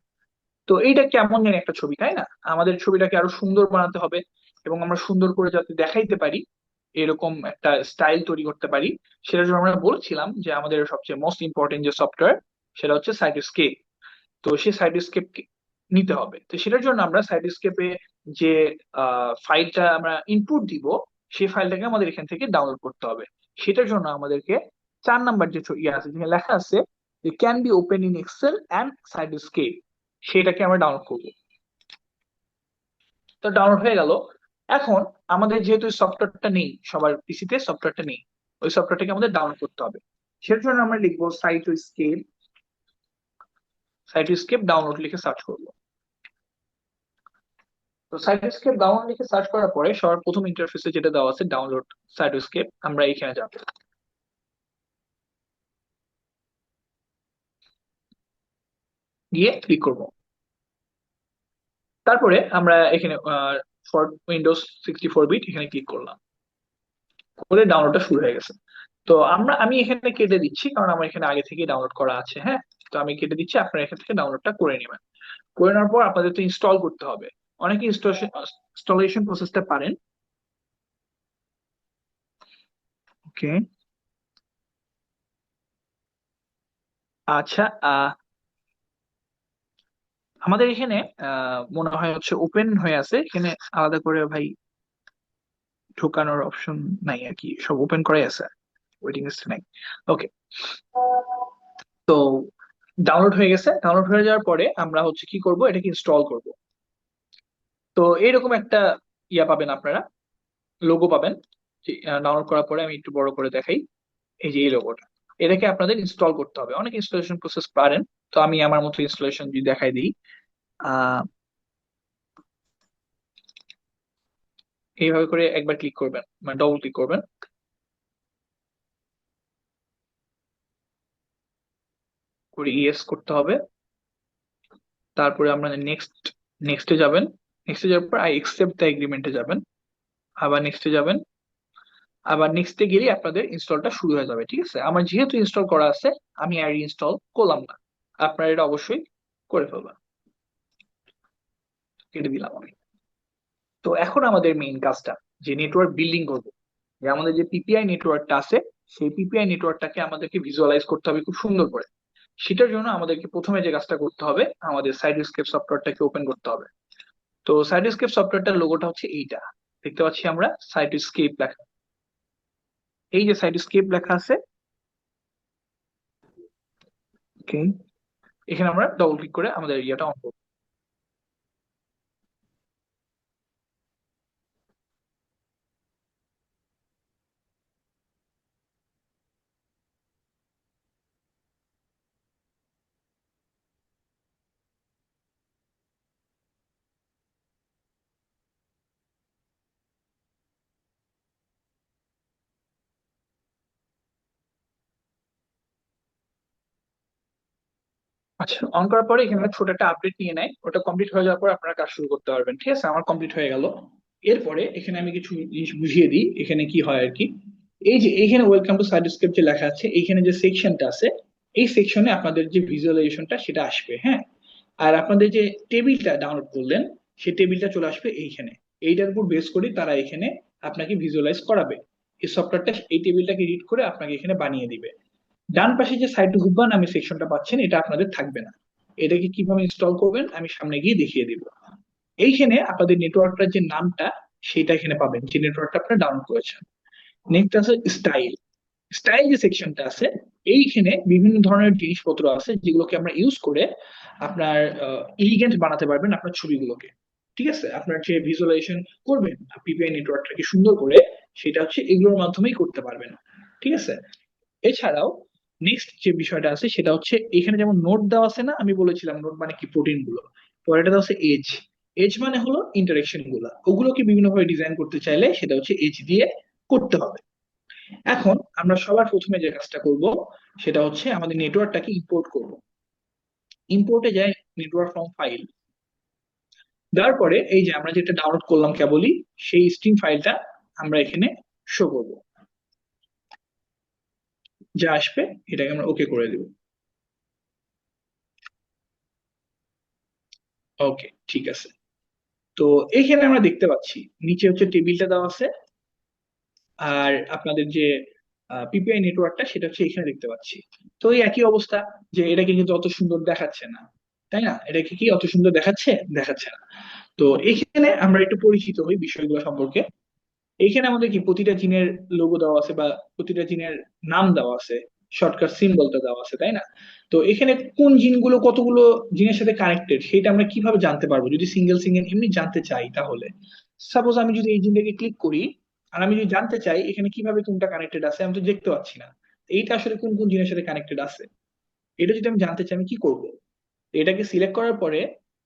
তো এইটা কেমন যেন একটা ছবি, তাই না? আমাদের ছবিটাকে আরো সুন্দর বানাতে হবে, এবং আমরা সুন্দর করে যাতে দেখাইতে পারি, এরকম একটা স্টাইল তৈরি করতে পারি। সেটার জন্য আমরা বলছিলাম যে আমাদের সবচেয়ে মোস্ট ইম্পর্টেন্ট যে সফটওয়্যার, সেটা হচ্ছে সাইটোস্কেপ। তো সেই সাইটোস্কেপ নিতে হবে। তো সেটার জন্য আমরা সাইটোস্কেপে যে ফাইলটা আমরা ইনপুট দিব, সেই ফাইলটাকে আমাদের এখান থেকে ডাউনলোড করতে হবে। সেটার জন্য আমাদেরকে 4 নাম্বার যে ইয়ে আছে, যেখানে লেখা আছে যে can be open in Excel and Cytoscape, সেটাকে আমরা ডাউনলোড করবো। তো ডাউনলোড হয়ে গেল। এখন আমাদের যেহেতু সফটওয়্যারটা নেই, সবার পিসিতে সফটওয়্যারটা নেই, ওই সফটওয়্যারটাকে আমাদের ডাউনলোড করতে হবে। সেটার জন্য আমরা লিখবো সাইটোস্কেপ, সাইটোস্কেপ ডাউনলোড লিখে সার্চ করবো। তো সাইটোস্কেপ ডাউনলোড লিখে সার্চ করার পরে সবার প্রথম ইন্টারফেসে যেটা দেওয়া আছে ডাউনলোড সাইটোস্কেপ, আমরা এখানে যাব, গিয়ে ক্লিক করব। তারপরে আমরা এখানে ফর উইন্ডোজ 64 বিট এখানে ক্লিক করলাম, করে ডাউনলোডটা শুরু হয়ে গেছে। তো আমি এখানে কেটে দিচ্ছি, কারণ আমার এখানে আগে থেকে ডাউনলোড করা আছে। হ্যাঁ, তো আমি কেটে দিচ্ছি, আপনারা এখান থেকে ডাউনলোডটা করে নেবেন। করে নেওয়ার পর আপনাদের তো ইনস্টল করতে হবে। অনেকে ইনস্টলেশন প্রসেসটা পারেন। ওকে। আচ্ছা, আমাদের এখানে মনে হয় হচ্ছে ওপেন হয়ে আছে এখানে, আলাদা করে ভাই ঢোকানোর অপশন নাই আর কি, সব ওপেন করাই আছে, ওয়েটিং লিস্টে নাই। ওকে। তো ডাউনলোড হয়ে গেছে, ডাউনলোড হয়ে যাওয়ার পরে আমরা হচ্ছে কি করব, এটাকে ইনস্টল করব। তো এইরকম একটা ইয়া পাবেন আপনারা, লোগো পাবেন। ডাউনলোড করার পরে আমি একটু বড় করে দেখাই, এই যে এই লোগোটা, এটাকে আপনাদের ইনস্টল করতে হবে। অনেক ইনস্টলেশন প্রসেস পারেন, তো আমি আমার মতো ইনস্টলেশন যদি দেখাই দিই। আহ এইভাবে করে একবার ক্লিক করবেন, মানে ডবল ক্লিক করবেন, করে ইয়েস করতে হবে। তারপরে আমরা নেক্সট, নেক্সটে যাবেন। নেক্সটে যাওয়ার পর আই একসেপ্ট দ্য এগ্রিমেন্টে যাবেন, আবার নেক্সটে যাবেন। আবার নেক্সটে গেলেই আপনাদের ইনস্টলটা শুরু হয়ে যাবে। ঠিক আছে, আমার যেহেতু ইনস্টল করা আছে আমি আর ইনস্টল করলাম না, আপনারা এটা অবশ্যই করে ফেলবেন। কেটে দিলাম আমি। তো এখন আমাদের মেইন কাজটা, যে নেটওয়ার্ক বিল্ডিং করব, যে আমাদের যে পিপিআই নেটওয়ার্কটা আছে, সেই পিপিআই নেটওয়ার্কটাকে আমাদেরকে ভিজুয়ালাইজ করতে হবে খুব সুন্দর করে। সেটার জন্য আমাদেরকে প্রথমে যে কাজটা করতে হবে, আমাদের সাইডস্কেপ সফটওয়্যারটাকে ওপেন করতে হবে। তো সাইডস্কেপ সফটওয়্যারটার লোগোটা হচ্ছে এইটা, দেখতে পাচ্ছি আমরা সাইডস্কেপ লেখা। এই যে সাইডস্কেপ লেখা আছে, ওকে, এখানে আমরা ডবল ক্লিক করে আমাদের এরিয়াটা অন করব। আচ্ছা, অন করার পরে এখানে ছোট একটা আপডেট নিয়ে নেয়, ওটা কমপ্লিট হয়ে যাওয়ার পর আপনারা কাজ শুরু করতে পারবেন। ঠিক আছে, আমার কমপ্লিট হয়ে গেল। এরপরে এখানে আমি কিছু জিনিস বুঝিয়ে দিই এখানে কি হয় আর কি। এই যে এইখানে ওয়েলকাম টু সাইডস্কেপ যে লেখা আছে, এইখানে যে সেকশনটা আছে, এই সেকশনে আপনাদের যে ভিজুয়ালাইজেশনটা সেটা আসবে, হ্যাঁ। আর আপনাদের যে টেবিলটা ডাউনলোড করলেন, সেই টেবিলটা চলে আসবে এইখানে। এইটার উপর বেস করে তারা এখানে আপনাকে ভিজুয়ালাইজ করাবে। এই সফটওয়্যারটা এই টেবিলটাকে রিড করে আপনাকে এখানে বানিয়ে দিবে। ডান পাশে যে সাইট হুব্বা নামে সেকশনটা পাচ্ছেন, এটা আপনাদের থাকবে না। এটাকে কিভাবে ইনস্টল করবেন আমি সামনে গিয়ে দেখিয়ে দিব। এইখানে আপনাদের নেটওয়ার্কটার যে নামটা, সেটা এখানে পাবেন, যে নেটওয়ার্কটা আপনারা ডাউনলোড করেছেন। নেক্সট আছে স্টাইল। স্টাইল যে সেকশনটা আছে, এইখানে বিভিন্ন ধরনের জিনিসপত্র আছে যেগুলোকে আমরা ইউজ করে আপনার ইলিগেন্ট বানাতে পারবেন আপনার ছবিগুলোকে। ঠিক আছে, আপনার যে ভিজুয়ালাইজেশন করবেন পিপিআই নেটওয়ার্কটাকে সুন্দর করে, সেটা হচ্ছে এগুলোর মাধ্যমেই করতে পারবেন। ঠিক আছে, এছাড়াও নেক্সট যে বিষয়টা আছে সেটা হচ্ছে, এখানে যেমন নোট দেওয়া আছে না, আমি বলেছিলাম নোট মানে কি, প্রোটিন গুলো। পরেরটা দেওয়া আছে এজ। এজ মানে হলো ইন্টারেকশন গুলা, ওগুলোকে বিভিন্ন ভাবে ডিজাইন করতে চাইলে সেটা হচ্ছে এজ দিয়ে করতে হবে। এখন আমরা সবার প্রথমে যে কাজটা করব, সেটা হচ্ছে আমাদের নেটওয়ার্কটাকে ইম্পোর্ট করব। ইম্পোর্টে যাই, নেটওয়ার্ক ফ্রম ফাইল, দেওয়ার পরে এই যে আমরা যেটা ডাউনলোড করলাম কেবলই, সেই স্ট্রিং ফাইলটা আমরা এখানে শো করব। যা আসবে এটাকে আমরা ওকে করে দেব। ওকে, ঠিক আছে। তো এখানে আমরা দেখতে পাচ্ছি নিচে হচ্ছে টেবিলটা দেওয়া আছে, আর আপনাদের যে পিপিআই নেটওয়ার্কটা সেটা হচ্ছে এখানে দেখতে পাচ্ছি। তো এই একই অবস্থা, যে এটাকে কিন্তু অত সুন্দর দেখাচ্ছে না, তাই না? এটাকে কি অত সুন্দর দেখাচ্ছে? দেখাচ্ছে না। তো এখানে আমরা একটু পরিচিত হই বিষয়গুলো সম্পর্কে। এইখানে আমাদের কি প্রতিটা জিনের লোগো দেওয়া আছে, বা প্রতিটা জিনের নাম দেওয়া আছে, শর্টকাট সিম্বলটা দেওয়া আছে, তাই না? তো এখানে কোন জিনগুলো কতগুলো জিনের সাথে কানেক্টেড সেটা আমরা কিভাবে জানতে পারবো, যদি সিঙ্গেল সিঙ্গেল এমনি জানতে চাই তাহলে? সাপোজ আমি যদি এই জিনটাকে ক্লিক করি, আর আমি যদি জানতে চাই এখানে কিভাবে কোনটা কানেক্টেড আছে, আমি তো দেখতে পাচ্ছি না এইটা আসলে কোন কোন জিনের সাথে কানেক্টেড আছে। এটা যদি আমি জানতে চাই আমি কি করব? এটাকে সিলেক্ট করার পরে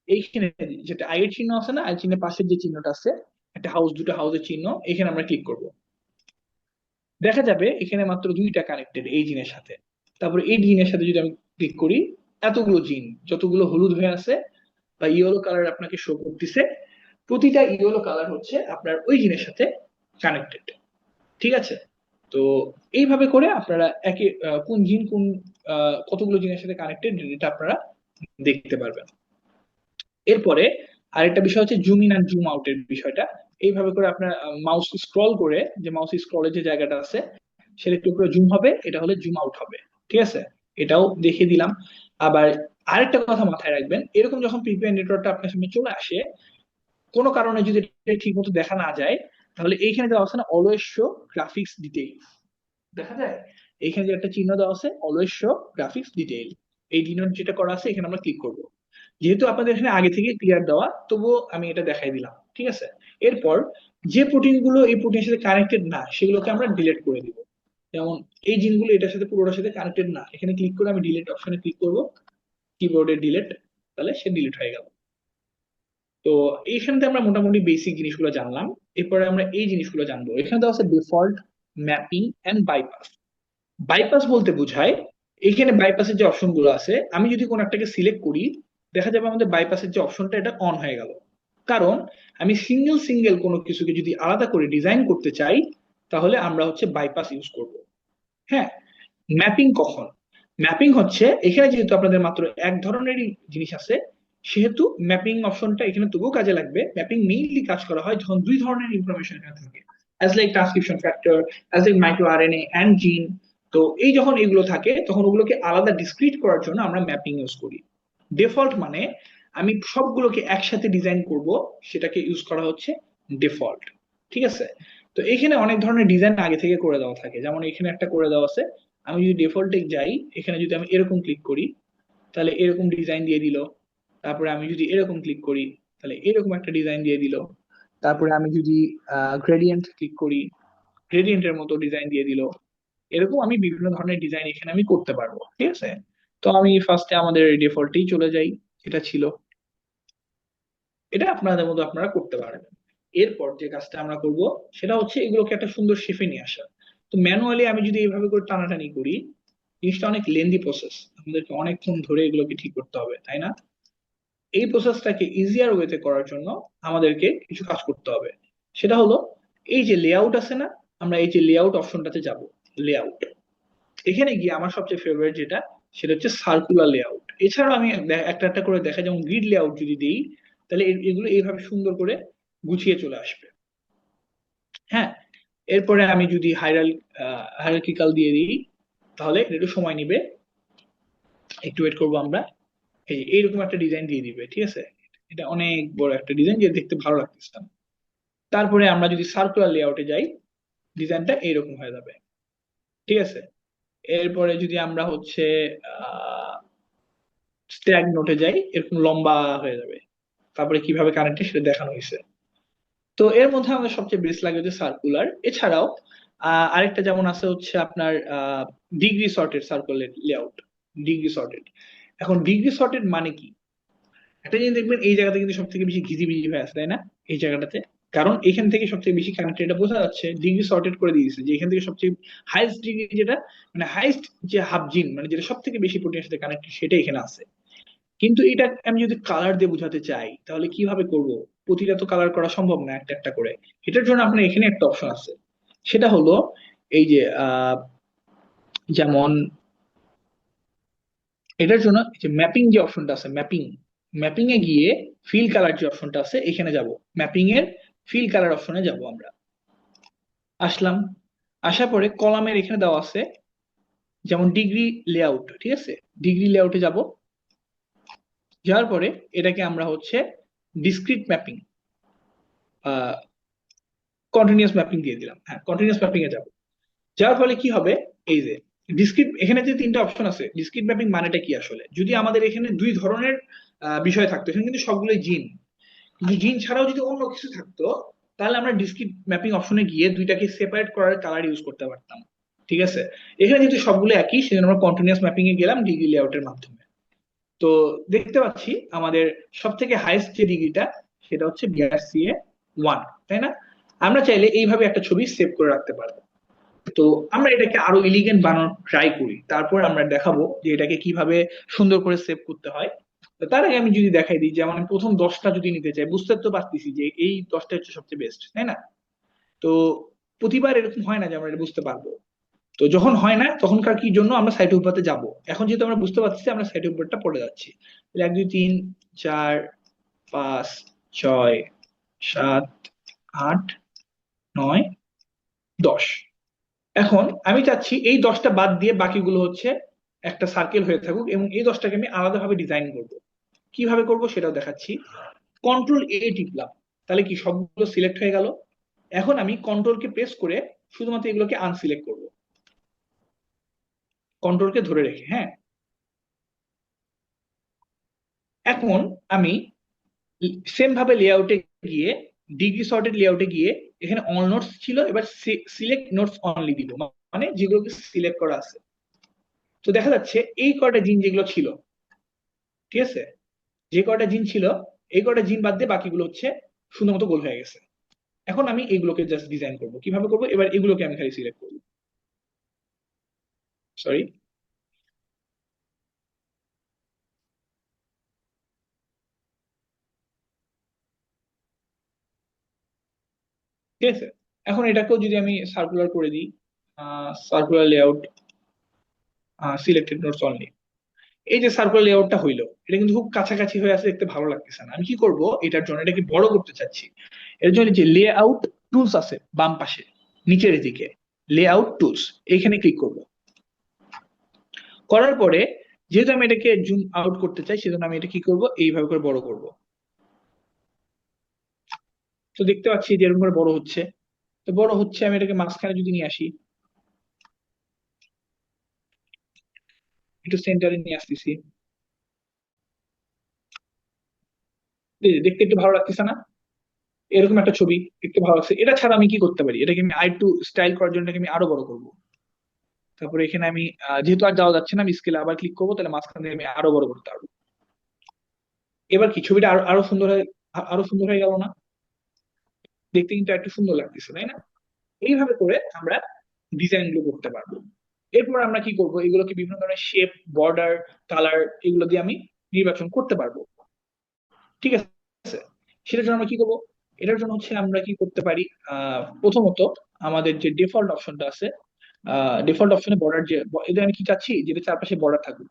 এইখানে যেটা আই এর চিহ্ন আছে না, আই চিহ্নের পাশের যে চিহ্নটা আছে, একটা হাউস, দুটো হাউসের চিহ্ন, এখানে আমরা ক্লিক করব। দেখা যাবে এখানে মাত্র দুইটা কানেক্টেড এই জিনের সাথে। তারপরে এই জিনের সাথে যদি আমি ক্লিক করি, এতগুলো জিন যতগুলো হলুদ হয়ে আছে বা ইয়েলো কালার আপনাকে শো করতেছে, প্রতিটা ইয়েলো কালার হচ্ছে আপনার ওই জিনের সাথে কানেক্টেড। ঠিক আছে, তো এইভাবে করে আপনারা একে কোন জিন কোন কতগুলো জিনের সাথে কানেক্টেড এটা আপনারা দেখতে পারবেন। এরপরে আরেকটা বিষয় হচ্ছে জুম ইন আর জুম আউটের বিষয়টা। এইভাবে করে আপনার মাউস স্ক্রল করে, যে মাউস স্ক্রলের যে জায়গাটা আছে সেটা একটু করে জুম হবে, এটা হলে জুম আউট হবে। ঠিক আছে, এটাও দেখিয়ে দিলাম। আবার আরেকটা কথা মাথায় রাখবেন, এরকম যখন প্রিপেয়ার নেটওয়ার্কটা আপনার সামনে চলে আসে, কোনো কারণে যদি ঠিক মতো দেখা না যায়, তাহলে এইখানে দেওয়া আছে না অলওয়েজ শো গ্রাফিক্স ডিটেইলস, দেখা যায় এইখানে যে একটা চিহ্ন দেওয়া আছে অলওয়েজ শো গ্রাফিক্স ডিটেইল, এই ডিনোট যেটা করা আছে এখানে আমরা ক্লিক করব। যেহেতু আপনাদের এখানে আগে থেকে ক্লিয়ার দেওয়া, তবুও আমি এটা দেখাই দিলাম। ঠিক আছে, এরপর যে প্রোটিন গুলো এই প্রোটিনের সাথে কানেক্টেড না সেগুলোকে আমরা ডিলিট করে দিব। যেমন এই জিনগুলো এটার সাথে পুরোটার সাথে কানেক্টেড না, এখানে ক্লিক করে আমি ডিলিট অপশনে ক্লিক করব, কিবোর্ডে ডিলিট, তাহলে সে ডিলিট হয়ে গেল। তো এইখানে আমরা মোটামুটি বেসিক জিনিসগুলো জানলাম। এরপরে আমরা এই জিনিসগুলো জানবো। এখানে দেওয়া আছে default, mapping and bypass. Bypass বলতে বোঝায়, এখানে বাইপাসের যে অপশন গুলো আছে, আমি যদি কোন একটাকে সিলেক্ট করি, দেখা যাবে আমাদের বাইপাসের যে অপশনটা এটা অন হয়ে গেল। কারণ আমি সিঙ্গেল সিঙ্গেল কোনো কিছুকে যদি আলাদা করে ডিজাইন করতে চাই, তাহলে আমরা হচ্ছে বাইপাস ইউজ করব। হ্যাঁ, ম্যাপিং কখন? ম্যাপিং হচ্ছে এখানে যেহেতু আপনাদের মাত্র এক ধরনেরই জিনিস আছে, সেহেতু ম্যাপিং অপশনটা এখানে তবুও কাজে লাগবে। ম্যাপিং মেইনলি কাজ করা হয় যখন দুই ধরনের ইনফরমেশন এখানে থাকে, as like transcription factor, as like micro RNA and জিন। তো এই যখন এগুলো থাকে তখন ওগুলোকে আলাদা ডিসক্রিট করার জন্য আমরা ম্যাপিং ইউজ করি। ডিফল্ট মানে আমি সবগুলোকে একসাথে ডিজাইন করব, সেটাকে ইউজ করা হচ্ছে ডিফল্ট। ঠিক আছে, তো এখানে অনেক ধরনের ডিজাইন আগে থেকে করে দেওয়া থাকে, যেমন এখানে একটা করে দেওয়া আছে। আমি যদি ডিফল্টে যাই, এখানে যদি আমি এরকম ক্লিক করি, তাহলে এরকম ডিজাইন দিয়ে দিল। তারপরে আমি যদি এরকম ক্লিক করি, তাহলে এরকম একটা ডিজাইন দিয়ে দিল। তারপরে আমি যদি গ্রেডিয়েন্ট ক্লিক করি, গ্রেডিয়েন্টের মতো ডিজাইন দিয়ে দিল। এরকম আমি বিভিন্ন ধরনের ডিজাইন এখানে আমি করতে পারবো। ঠিক আছে, তো আমি ফার্স্টে আমাদের ডিফল্টেই চলে যাই, এটা ছিল। এটা আপনাদের মতো আপনারা করতে পারবেন। এরপর যে কাজটা আমরা করব সেটা হচ্ছে এগুলোকে একটা সুন্দর শেপে নিয়ে আসা। তো ম্যানুয়ালি আমি যদি এইভাবে করে টানাটানি করি, জিনিসটা অনেক লেন্দি প্রসেস, আমাদেরকে অনেকক্ষণ ধরে এগুলোকে ঠিক করতে হবে, তাই না? এই প্রসেসটাকে ইজিয়ার ওয়েতে করার জন্য আমাদেরকে কিছু কাজ করতে হবে। সেটা হলো এই যে লেআউট আছে না, আমরা এই যে লেআউট অপশনটাতে যাব। লেআউট, এখানে গিয়ে আমার সবচেয়ে ফেভারিট যেটা, সেটা হচ্ছে সার্কুলার লেআউট। এছাড়াও আমি একটা একটা করে দেখা, যেমন গ্রিড লেআউট যদি দিই, তাহলে এগুলো এইভাবে সুন্দর করে গুছিয়ে চলে আসবে। হ্যাঁ, এরপরে আমি যদি হায়ারার্কিক্যাল দিয়ে দিই, তাহলে এটা একটু সময় নিবে, একটু ওয়েট করবো আমরা। এই যে এইরকম একটা ডিজাইন দিয়ে দিবে। ঠিক আছে, এটা অনেক বড় একটা ডিজাইন, যে দেখতে ভালো লাগতেছে না। তারপরে আমরা যদি সার্কুলার লেআউটে যাই, ডিজাইনটা এইরকম হয়ে যাবে। ঠিক আছে, এরপরে যদি আমরা হচ্ছে স্ট্যাগ নোটে যাই, এরকম লম্বা হয়ে যাবে। তারপরে কিভাবে কানেক্টেড সেটা দেখানো হয়েছে। তো এর মধ্যে আমাদের সবচেয়ে বেস্ট লাগে যে সার্কুলার। এছাড়াও আরেকটা যেমন আছে হচ্ছে আপনার degree sorted circular layout, degree sorted. এখন ডিগ্রি সর্টেড মানে কি? একটা জিনিস দেখবেন, এই জায়গাতে কিন্তু সব থেকে বেশি ঘিজিবিজি হয়ে আছে, তাই না? এই জায়গাটাতে, কারণ এখান থেকে সবথেকে বেশি কানেক্টেড, এটা বোঝা যাচ্ছে ডিগ্রি সর্টেড করে দিয়েছে যে এখান থেকে সবচেয়ে হাইস্ট ডিগ্রি যেটা, মানে হাইস্ট যে হাবজিন, মানে যেটা সব থেকে বেশি প্রোটিনের সাথে কানেক্টেড, সেটা এখানে আছে। কিন্তু এটা আমি যদি কালার দিয়ে বোঝাতে চাই, তাহলে কিভাবে করব? প্রতিটা তো কালার করা সম্ভব না একটা একটা করে। এটার জন্য আপনার এখানে একটা অপশন আছে, সেটা হলো এই যে যেমন এটার জন্য যে ম্যাপিং যে অপশনটা আছে, ম্যাপিং, ম্যাপিং এ গিয়ে ফিল কালার যে অপশনটা আছে এখানে যাব। ম্যাপিং এর ফিল কালার অপশনে যাব আমরা। আসলাম, আসার পরে কলামের এখানে দেওয়া আছে যেমন ডিগ্রি লেআউট। ঠিক আছে, ডিগ্রি লেআউটে যাব। যাওয়ার পরে এটাকে আমরা হচ্ছে ডিসক্রিট ম্যাপিং, কন্টিনিউয়াস ম্যাপিং দিয়ে দিলাম। হ্যাঁ, কন্টিনিউয়াস ম্যাপিং এ যাব। যার ফলে কি হবে, এই যে ডিসক্রিট, এখানে যে তিনটা অপশন আছে, ডিসক্রিট ম্যাপিং মানেটা কি আসলে? যদি আমাদের এখানে দুই ধরনের বিষয় থাকতো, এখানে কিন্তু সবগুলোই জিন, কিন্তু জিন ছাড়াও যদি অন্য কিছু থাকতো, তাহলে আমরা ডিসক্রিট ম্যাপিং অপশনে গিয়ে দুইটাকে সেপারেট করার কালার ইউজ করতে পারতাম। ঠিক আছে, এখানে যেহেতু সবগুলো একই, সেজন্য আমরা কন্টিনিউয়াস ম্যাপিং এ গেলাম ডিগ্রি লেআউটের মাধ্যমে। তো দেখতে পাচ্ছি আমাদের সব থেকে হাইস্ট যে ডিগ্রিটা, সেটা হচ্ছে BRCA 1, তাই না? আমরা চাইলে এইভাবে একটা ছবি সেভ করে রাখতে পারবো। তো আমরা এটাকে আরো এলিগেন্ট বানানোর ট্রাই করি, তারপর আমরা দেখাবো যে এটাকে কিভাবে সুন্দর করে সেভ করতে হয়। তো তার আগে আমি যদি দেখাই দিই, যেমন আমি প্রথম 10টা যদি নিতে চাই, বুঝতে তো পারতেছি যে এই 10টা হচ্ছে সবচেয়ে বেস্ট, তাই না? তো প্রতিবার এরকম হয় না যে আমরা এটা বুঝতে পারবো। তো যখন হয় না, তখনকার কি জন্য আমরা সাইট উপরতে যাব। এখন যেহেতু আমরা বুঝতে পারছি, আমরা সাইট উপরটা পড়ে যাচ্ছি। 1 2 3 4 5 6 7 8 9 10। এখন আমি চাচ্ছি এই 10টা বাদ দিয়ে বাকিগুলো হচ্ছে একটা সার্কেল হয়ে থাকুক এবং এই 10টাকে আমি আলাদাভাবে ডিজাইন করব। কিভাবে করব সেটাও দেখাচ্ছি। কন্ট্রোল টিপলাম, তাহলে কি সবগুলো সিলেক্ট হয়ে গেল। এখন আমি কন্ট্রোলকে প্রেস করে শুধুমাত্র এগুলোকে আনসিলেক্ট করব, কন্ট্রোলকে ধরে রেখে। হ্যাঁ, এখন আমি সেম ভাবে লেআউটে গিয়ে, ডিগ্রি সর্টেড লেআউটে গিয়ে, এখানে অল নোটস ছিল, এবার সিলেক্ট নোটস অনলি দিব, মানে যেগুলোকে সিলেক্ট করা আছে। তো দেখা যাচ্ছে এই কয়টা জিন যেগুলো ছিল, ঠিক আছে, যে কয়টা জিন ছিল এই কয়টা জিন বাদ দিয়ে বাকিগুলো হচ্ছে সুন্দর মতো গোল হয়ে গেছে। এখন আমি এইগুলোকে জাস্ট ডিজাইন করব, কিভাবে করব, এবার এগুলোকে আমি খালি সিলেক্ট করব। সরি, ঠিক আছে। এখন এটাকেও যদি আমি সার্কুলার করে দিই, circular layout, selected notes only, এই যে সার্কুলার লেআউটটা হইলো, এটা কিন্তু খুব কাছাকাছি হয়ে আছে, দেখতে ভালো লাগতেছে না। আমি কি করব, এটার জন্য এটাকে বড় করতে চাচ্ছি। এর জন্য যে লেআউট টুলস আছে বাম পাশে নিচের দিকে, লেআউট টুলস, এখানে ক্লিক করব। করার পরে যেহেতু আমি এটাকে জুম আউট করতে চাই, সেজন্য আমি এটা কি করব, এইভাবে করে বড় করব। তো দেখতে পাচ্ছি যে এরকম করে বড় হচ্ছে। তো বড় হচ্ছে, আমি এটাকে মাঝখানে যদি নিয়ে আসি, একটু সেন্টারে নিয়ে আসতেছি, দেখতে একটু ভালো লাগতেছে না? এরকম একটা ছবি দেখতে ভালো লাগছে। এটা ছাড়া আমি কি করতে পারি, এটাকে আমি আরেকটু স্টাইল করার জন্য এটাকে আমি আরো বড় করব। তারপরে এখানে আমি যেহেতু আর যাওয়া যাচ্ছে না, আমি স্কেলে আবার ক্লিক করবো, তাহলে মাঝখান থেকে আমি আরো বড় করতে পারবো। এবার কি ছবিটা আরো আরো সুন্দর হয়ে, আরো সুন্দর হয়ে গেল না? দেখতে কিন্তু একটু সুন্দর লাগতেছে, তাই না? এইভাবে করে আমরা ডিজাইন গুলো করতে পারবো। এরপর আমরা কি করব, এগুলোকে বিভিন্ন ধরনের শেপ, বর্ডার, কালার, এগুলো দিয়ে আমি নির্বাচন করতে পারবো। ঠিক আছে, সেটার জন্য আমরা কি করবো, এটার জন্য হচ্ছে আমরা কি করতে পারি, প্রথমত আমাদের যে ডিফল্ট অপশনটা আছে, ডিফল্ট অপশনে বর্ডার, যে এদের আমি কি চাচ্ছি, যেটা চারপাশে বর্ডার থাকুক।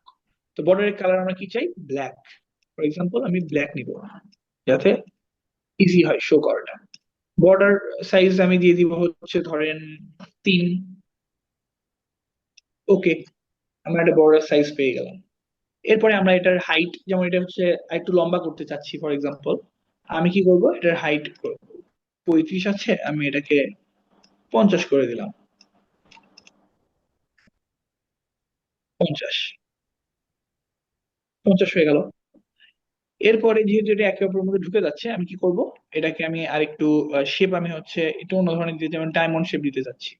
তো বর্ডারের কালার আমরা কি চাই, ব্ল্যাক। ফর এক্সাম্পল আমি ব্ল্যাক নিব, যাতে ইজি হয় শো করাটা। বর্ডার সাইজ আমি দিয়ে দিব হচ্ছে ধরেন 3। ওকে, আমরা একটা বর্ডার সাইজ পেয়ে গেলাম। এরপরে আমরা এটার হাইট, যেমন এটা হচ্ছে একটু লম্বা করতে চাচ্ছি, ফর এক্সাম্পল আমি কি করব, এটার হাইট 35 আছে, আমি এটাকে 50 করে দিলাম। 50, 50 হয়ে গেল। এরপরে যেহেতু এটা একে অপরের মধ্যে ঢুকে যাচ্ছে, আমি কি করব, এটাকে আমি আরেকটু শেপ, আমি হচ্ছে একটু অন্য ধরনের দিতে, যেমন ডায়মন্ড শেপ দিতে যাচ্ছি।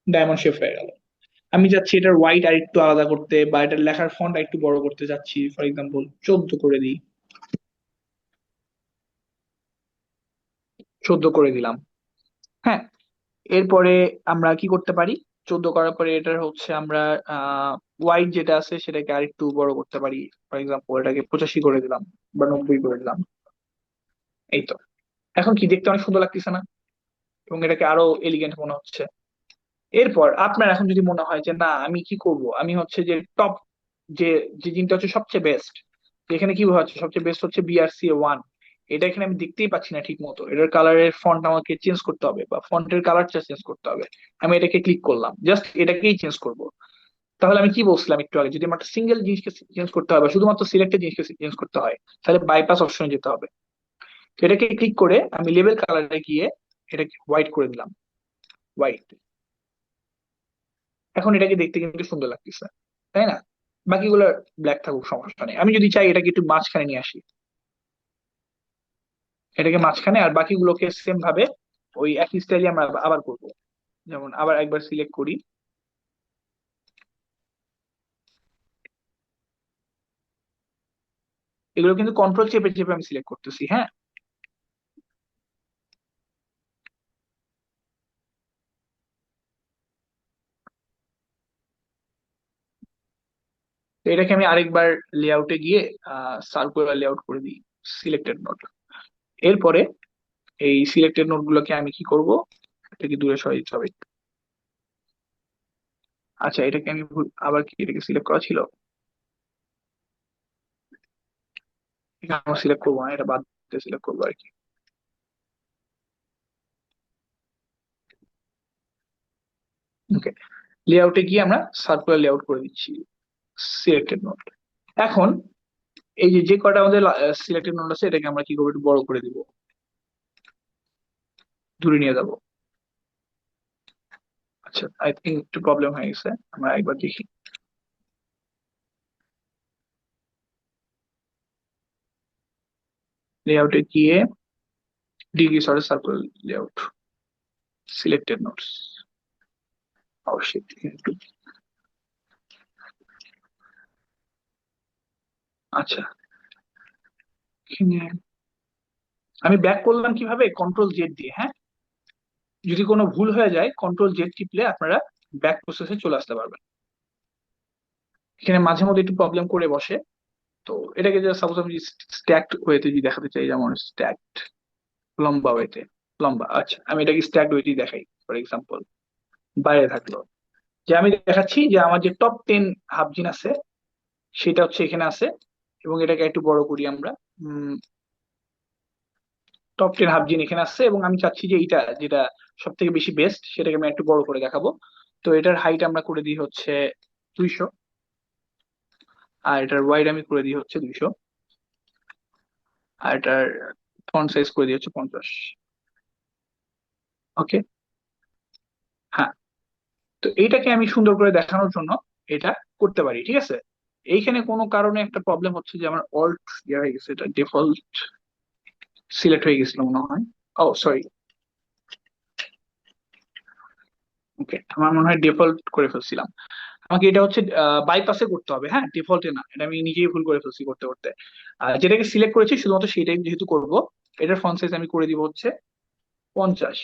ডায়মন্ড শেপ হয়ে গেল। আমি চাচ্ছি এটার হোয়াইট আর একটু আলাদা করতে, বা এটার লেখার ফন্ট আর একটু বড় করতে যাচ্ছি, ফর এক্সাম্পল 14 করে দিই। 14 করে দিলাম। হ্যাঁ, এরপরে আমরা কি করতে পারি, 14 করার পরে এটার হচ্ছে আমরা ওয়াইড যেটা আছে সেটাকে আরেকটু বড় করতে পারি। ফর এক্সাম্পল এটাকে 85 করে দিলাম, বা 90 করে দিলাম। এই তো, এখন কি দেখতে অনেক সুন্দর লাগতেছে না? এবং এটাকে আরো এলিগেন্ট মনে হচ্ছে। এরপর আপনার এখন যদি মনে হয় যে না, আমি কি করব, আমি হচ্ছে যে টপ, যে যে জিনটা হচ্ছে সবচেয়ে বেস্ট, এখানে কি হচ্ছে সবচেয়ে বেস্ট হচ্ছে BRCA 1, এটা এখানে আমি দেখতেই পাচ্ছি না ঠিক মতো, এটার কালারের ফন্ট আমাকে চেঞ্জ করতে হবে, বা ফন্টের কালারটা চেঞ্জ করতে হবে। আমি এটাকে ক্লিক করলাম, জাস্ট এটাকেই চেঞ্জ করব। তাহলে আমি কি বলছিলাম একটু আগে, যদি আমার একটা সিঙ্গেল জিনিসকে চেঞ্জ করতে হয়, বা শুধুমাত্র সিলেক্টেড জিনিসকে চেঞ্জ করতে হয়, তাহলে বাইপাস অপশনে যেতে হবে। তো এটাকে ক্লিক করে আমি লেভেল কালারে গিয়ে এটাকে হোয়াইট করে দিলাম, হোয়াইট। এখন এটাকে দেখতে কিন্তু সুন্দর লাগতেছে, তাই না? বাকিগুলো ব্ল্যাক থাকুক, সমস্যা নেই। আমি যদি চাই এটাকে একটু মাঝখানে নিয়ে আসি, এটাকে মাঝখানে, আর বাকিগুলোকে সেম ভাবে ওই একই স্টাইলে আমরা আবার করব। যেমন আবার একবার সিলেক্ট করি, এগুলো কিন্তু কন্ট্রোল চেপে চেপে আমি সিলেক্ট করতেছি। হ্যাঁ, তো এটাকে আমি আরেকবার লেআউটে গিয়ে সার্কুলার লেআউট করে দিই, সিলেক্টেড নোট। এরপরে এই সিলেক্টেড নোট গুলোকে আমি কি করব, এটাকে দূরে সরিয়ে দিতে হবে। আচ্ছা, এটাকে আমি আবার কি এটাকে সিলেক্ট করা ছিল, এখানে আমার সিলেক্ট করবো না, এটা বাদ দিয়ে সিলেক্ট করবো আর কি। ওকে, লেআউটে গিয়ে আমরা সার্কুলার লেআউট করে দিচ্ছি, সিলেক্টেড নোট। এখন এই যে যে কটা আমাদের সিলেক্টেড নোট আছে এটাকে আমরা কি করবো, একটু বড় করে দিব, দূরে নিয়ে যাবো। আচ্ছা, আই থিঙ্ক একটু প্রবলেম হয়ে গেছে, আমরা একবার দেখি। লেআউটে গিয়ে ডিগ্রি সরে সার্কুলার লেআউট, সিলেক্টেড নোটস, অবশ্যই একটু। আচ্ছা, এখানে আমি ব্যাক করলাম কিভাবে, কন্ট্রোল জেড দিয়ে, হ্যাঁ। যদি কোনো ভুল হয়ে যায় কন্ট্রোল জেড টিপলে আপনারা ব্যাক প্রসেসে চলে আসতে পারবেন। এখানে মাঝে মধ্যে একটু প্রবলেম করে বসে, তো এটাকে যে সাপোজ আমি স্ট্যাকড ওয়েতে যদি দেখাতে চাই, যেমন স্ট্যাকড লম্বা ওয়েতে, লম্বা, আচ্ছা আমি এটাকে স্ট্যাকড ওয়েতে দেখাই। ফর এক্সাম্পল বাইরে থাকলো, যে আমি দেখাচ্ছি যে আমার যে টপ 10 হাবজিন আছে সেটা হচ্ছে এখানে আছে, এবং এটাকে একটু বড় করি আমরা। টপ 10 হাবজিন এখানে আসছে, এবং আমি চাচ্ছি যে এইটা যেটা সব থেকে বেশি বেস্ট সেটাকে আমি একটু বড় করে দেখাবো। তো এটার হাইট আমরা করে দিই হচ্ছে 200, আর এটার ওয়াইড আমি করে দিই হচ্ছে 200, আর এটার ফন্ট সাইজ করে দিই হচ্ছে 50। ওকে, হ্যাঁ। তো এইটাকে আমি সুন্দর করে দেখানোর জন্য এটা করতে পারি, ঠিক আছে। এইখানে কোনো কারণে একটা প্রবলেম হচ্ছে যে আমার অল্ট ইয়ে হয়ে গেছে, এটা ডিফল্ট সিলেক্ট হয়ে গেছিল মনে হয়। ও সরি, ওকে, আমার মনে হয় ডিফল্ট করে ফেলছিলাম। আমাকে এটা হচ্ছে বাইপাসে করতে হবে, হ্যাঁ, ডিফল্টে না, এটা আমি নিজেই ভুল করে ফেলছি করতে করতে। যেটাকে সিলেক্ট করেছি শুধুমাত্র সেটাই যেহেতু করব, এটার ফন্ট সাইজ আমি করে দিব হচ্ছে 50,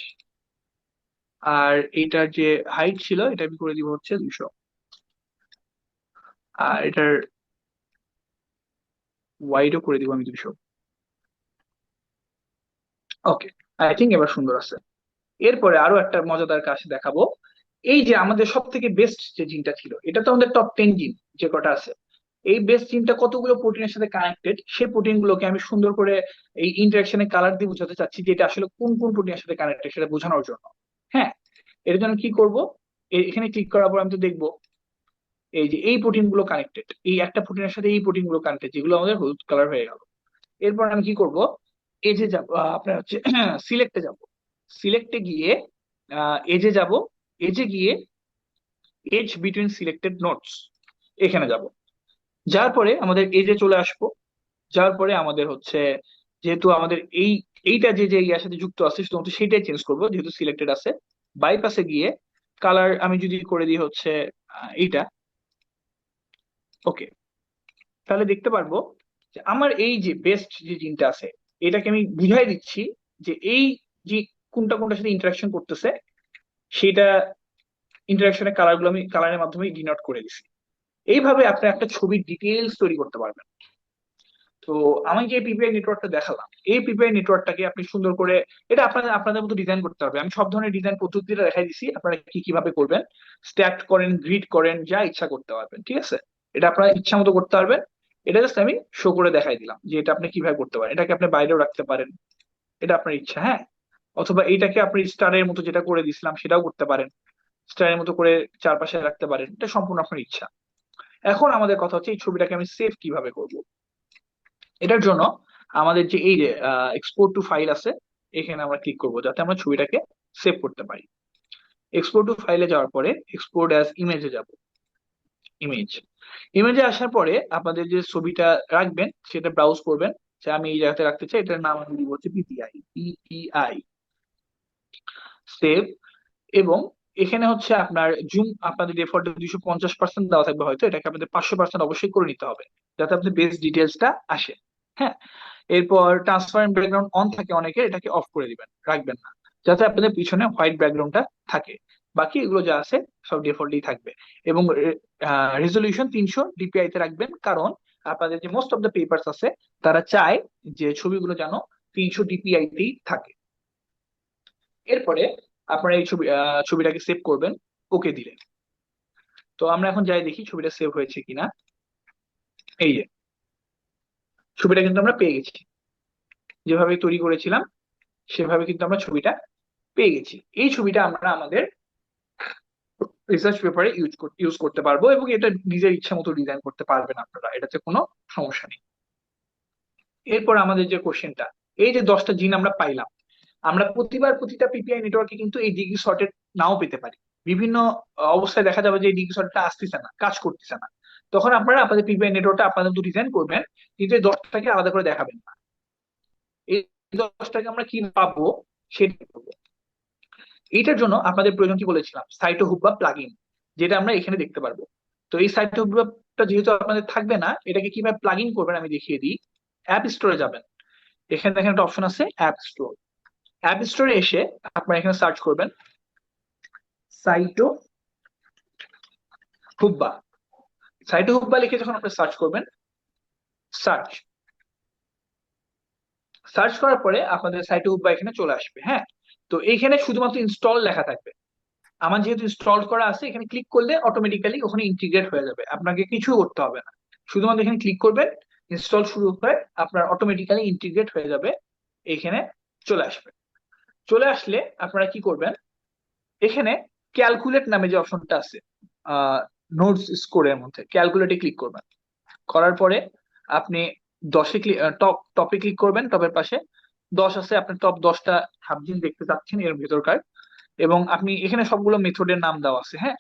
আর এইটার যে হাইট ছিল এটা আমি করে দিব হচ্ছে 200, আর এটার ওয়াইডও করে দিব আমি 200। ওকে, আই থিঙ্ক এবার সুন্দর আছে। এরপরে আরো একটা মজাদার কাজ দেখাবো। এই যে আমাদের সব থেকে বেস্ট যে জিনটা ছিল, এটা তো আমাদের টপ 10 জিন যে কটা আছে, এই বেস্ট জিনটা কতগুলো প্রোটিনের সাথে কানেক্টেড, সেই প্রোটিন গুলোকে আমি সুন্দর করে এই ইন্টারাকশনে কালার দিয়ে বোঝাতে চাচ্ছি যে এটা আসলে কোন কোন প্রোটিনের সাথে কানেক্টেড সেটা বোঝানোর জন্য। হ্যাঁ, এর জন্য কি করব, এখানে ক্লিক করার পর আমি তো দেখবো এই যে এই প্রোটিন গুলো কানেক্টেড, এই একটা প্রোটিনের সাথে এই প্রোটিন গুলো কানেক্টেড, যেগুলো আমাদের হলুদ কালার হয়ে গেল। এরপর আমি কি করব, এজে যাব, আপনার হচ্ছে সিলেক্টে যাব, সিলেক্টে গিয়ে এজে যাব, এজে গিয়ে এজ বিটুইন সিলেক্টেড নোটস এখানে যাব। যার পরে আমাদের এজে চলে আসবো, যার পরে আমাদের হচ্ছে যেহেতু আমাদের এইটা যে যে ইয়ার সাথে যুক্ত আছে শুধুমাত্র সেইটাই চেঞ্জ করবো যেহেতু সিলেক্টেড আছে। বাইপাসে গিয়ে কালার আমি যদি করে দিই হচ্ছে এইটা, ওকে, তাহলে দেখতে পারবো যে আমার এই যে বেস্ট যে জিনটা আছে এটাকে আমি বুঝাই দিচ্ছি যে এই যে কোনটা কোনটার সাথে ইন্টারাকশন করতেছে, সেটা ইন্টারাকশনের কালার গুলো আমি কালারের মাধ্যমে ডিনোট করে দিছি। এইভাবে আপনি একটা ছবির ডিটেলস তৈরি করতে পারবেন। তো আমি যে পিপিআই নেটওয়ার্কটা দেখালাম, এই পিপিআই নেটওয়ার্কটাকে আপনি সুন্দর করে এটা আপনাদের আপনাদের মতো ডিজাইন করতে হবে। আমি সব ধরনের ডিজাইন পদ্ধতিটা দেখাই দিছি, আপনারা কি কিভাবে করবেন, স্ট্যাক করেন, গ্রিড করেন, যা ইচ্ছা করতে পারবেন, ঠিক আছে। এটা আপনারা ইচ্ছা মতো করতে পারবেন। এটা জাস্ট আমি শো করে দেখাই দিলাম যে এটা আপনি কিভাবে করতে পারেন, এটাকে আপনি বাইরেও রাখতে পারেন, এটা আপনার ইচ্ছা, হ্যাঁ। অথবা এইটাকে আপনি স্টারের মতো যেটা করে দিছিলাম সেটাও করতে পারেন, স্টারের মতো করে চারপাশে রাখতে পারেন, এটা সম্পূর্ণ আপনার ইচ্ছা। এখন আমাদের কথা হচ্ছে এই ছবিটাকে আমি সেভ কিভাবে করব। এটার জন্য আমাদের যে এই যে এক্সপোর্ট টু ফাইল আছে, এখানে আমরা ক্লিক করব যাতে আমরা ছবিটাকে সেভ করতে পারি। এক্সপোর্ট টু ফাইলে যাওয়ার পরে এক্সপোর্ট অ্যাজ ইমেজে যাব, ইমেজ, ইমেজে আসার পরে আপনাদের যে ছবিটা রাখবেন সেটা ব্রাউজ করবেন, যে আমি এই জায়গাতে রাখতে চাই, এটার নাম আমি দিব হচ্ছে পিপিআই, পিপিআই, সেভ। এবং এখানে হচ্ছে আপনার জুম আপনাদের ডিফল্ট 250% দেওয়া থাকবে, হয়তো এটাকে আপনাদের 500% অবশ্যই করে নিতে হবে যাতে আপনাদের বেস ডিটেলসটা আসে, হ্যাঁ। এরপর ট্রান্সপারেন্ট ব্যাকগ্রাউন্ড অন থাকে অনেকের, এটাকে অফ করে দিবেন, রাখবেন না, যাতে আপনাদের পিছনে হোয়াইট ব্যাকগ্রাউন্ডটা থাকে। বাকি এগুলো যা আছে সব ডিফল্টই থাকবে। এবং রেজলিউশন 300 ডিপিআই তে রাখবেন, কারণ আপনাদের যে মোস্ট অফ দ্য পেপারস আছে তারা চায় যে ছবিগুলো যেন 300 ডিপিআই তেই থাকে। এরপরে আপনারা এই ছবিটাকে সেভ করবেন, ওকে দিলেন। তো আমরা এখন যাই দেখি ছবিটা সেভ হয়েছে কিনা। এই যে ছবিটা কিন্তু আমরা পেয়ে গেছি, যেভাবে তৈরি করেছিলাম সেভাবে কিন্তু আমরা ছবিটা পেয়ে গেছি। এই ছবিটা আমরা আমাদের রিসার্চ পেপারে ইউজ করতে পারবো, এবং এটা নিজের ইচ্ছা মতো ডিজাইন করতে পারবেন আপনারা, এটাতে কোনো সমস্যা নেই। এরপর আমাদের যে কোশ্চেনটা, এই যে 10টা জিন আমরা পাইলাম, আমরা প্রতিবার প্রতিটা পিপিআই নেটওয়ার্কে কিন্তু এই ডিগ্রি সর্টেড নাও পেতে পারি। বিভিন্ন অবস্থায় দেখা যাবে যে এই ডিগ্রি সর্টেডটা আসতেছে না, কাজ করতেছে না। তখন আপনারা আপনাদের পিপিআই নেটওয়ার্কটা আপনাদের মতো ডিজাইন করবেন, কিন্তু এই 10টাকে আলাদা করে দেখাবেন না। এই 10টাকে আমরা কি পাবো সেটা করবো। এইটার জন্য আপনাদের প্রয়োজন কি বলেছিলাম, সাইটো হুক বা প্লাগইন, যেটা আমরা এখানে দেখতে পারবো। তো এই সাইটো হুকটা যেহেতু আপনাদের থাকবে না, এটাকে কিভাবে প্লাগইন করবেন আমি দেখিয়ে দিই। অ্যাপ স্টোরে যাবেন, এখানে দেখেন একটা অপশন আছে অ্যাপ স্টোর। অ্যাপ স্টোরে এসে আপনারা এখানে সার্চ করবেন সাইটো হুব্বা। সাইটো হুব্বা লিখে যখন আপনি সার্চ করবেন, সার্চ সার্চ করার পরে আপনাদের সাইটো হুব্বা এখানে চলে আসবে। হ্যাঁ, তো এইখানে শুধুমাত্র ইনস্টল লেখা থাকবে। আমার যেহেতু ইনস্টল করা আছে, এখানে ক্লিক করলে অটোমেটিক্যালি ওখানে ইন্টিগ্রেট হয়ে যাবে, আপনাকে কিছু করতে হবে না। শুধুমাত্র এখানে ক্লিক করবেন, ইনস্টল শুরু হয়ে আপনার অটোমেটিক্যালি ইন্টিগ্রেট হয়ে যাবে, এখানে চলে আসবে। চলে আসলে আপনারা কি করবেন, এখানে ক্যালকুলেট নামে যে অপশনটা আছে নোটস স্কোরের মধ্যে, ক্যালকুলেটে ক্লিক করবেন। করার পরে আপনি 10-এ টপে ক্লিক করবেন, টপের পাশে 10 আছে, আপনি টপ 10টা সাবজেক্ট দেখতে চাচ্ছেন এর ভেতরকার। এবং আপনি এখানে সবগুলো মেথডের নাম দেওয়া আছে। হ্যাঁ,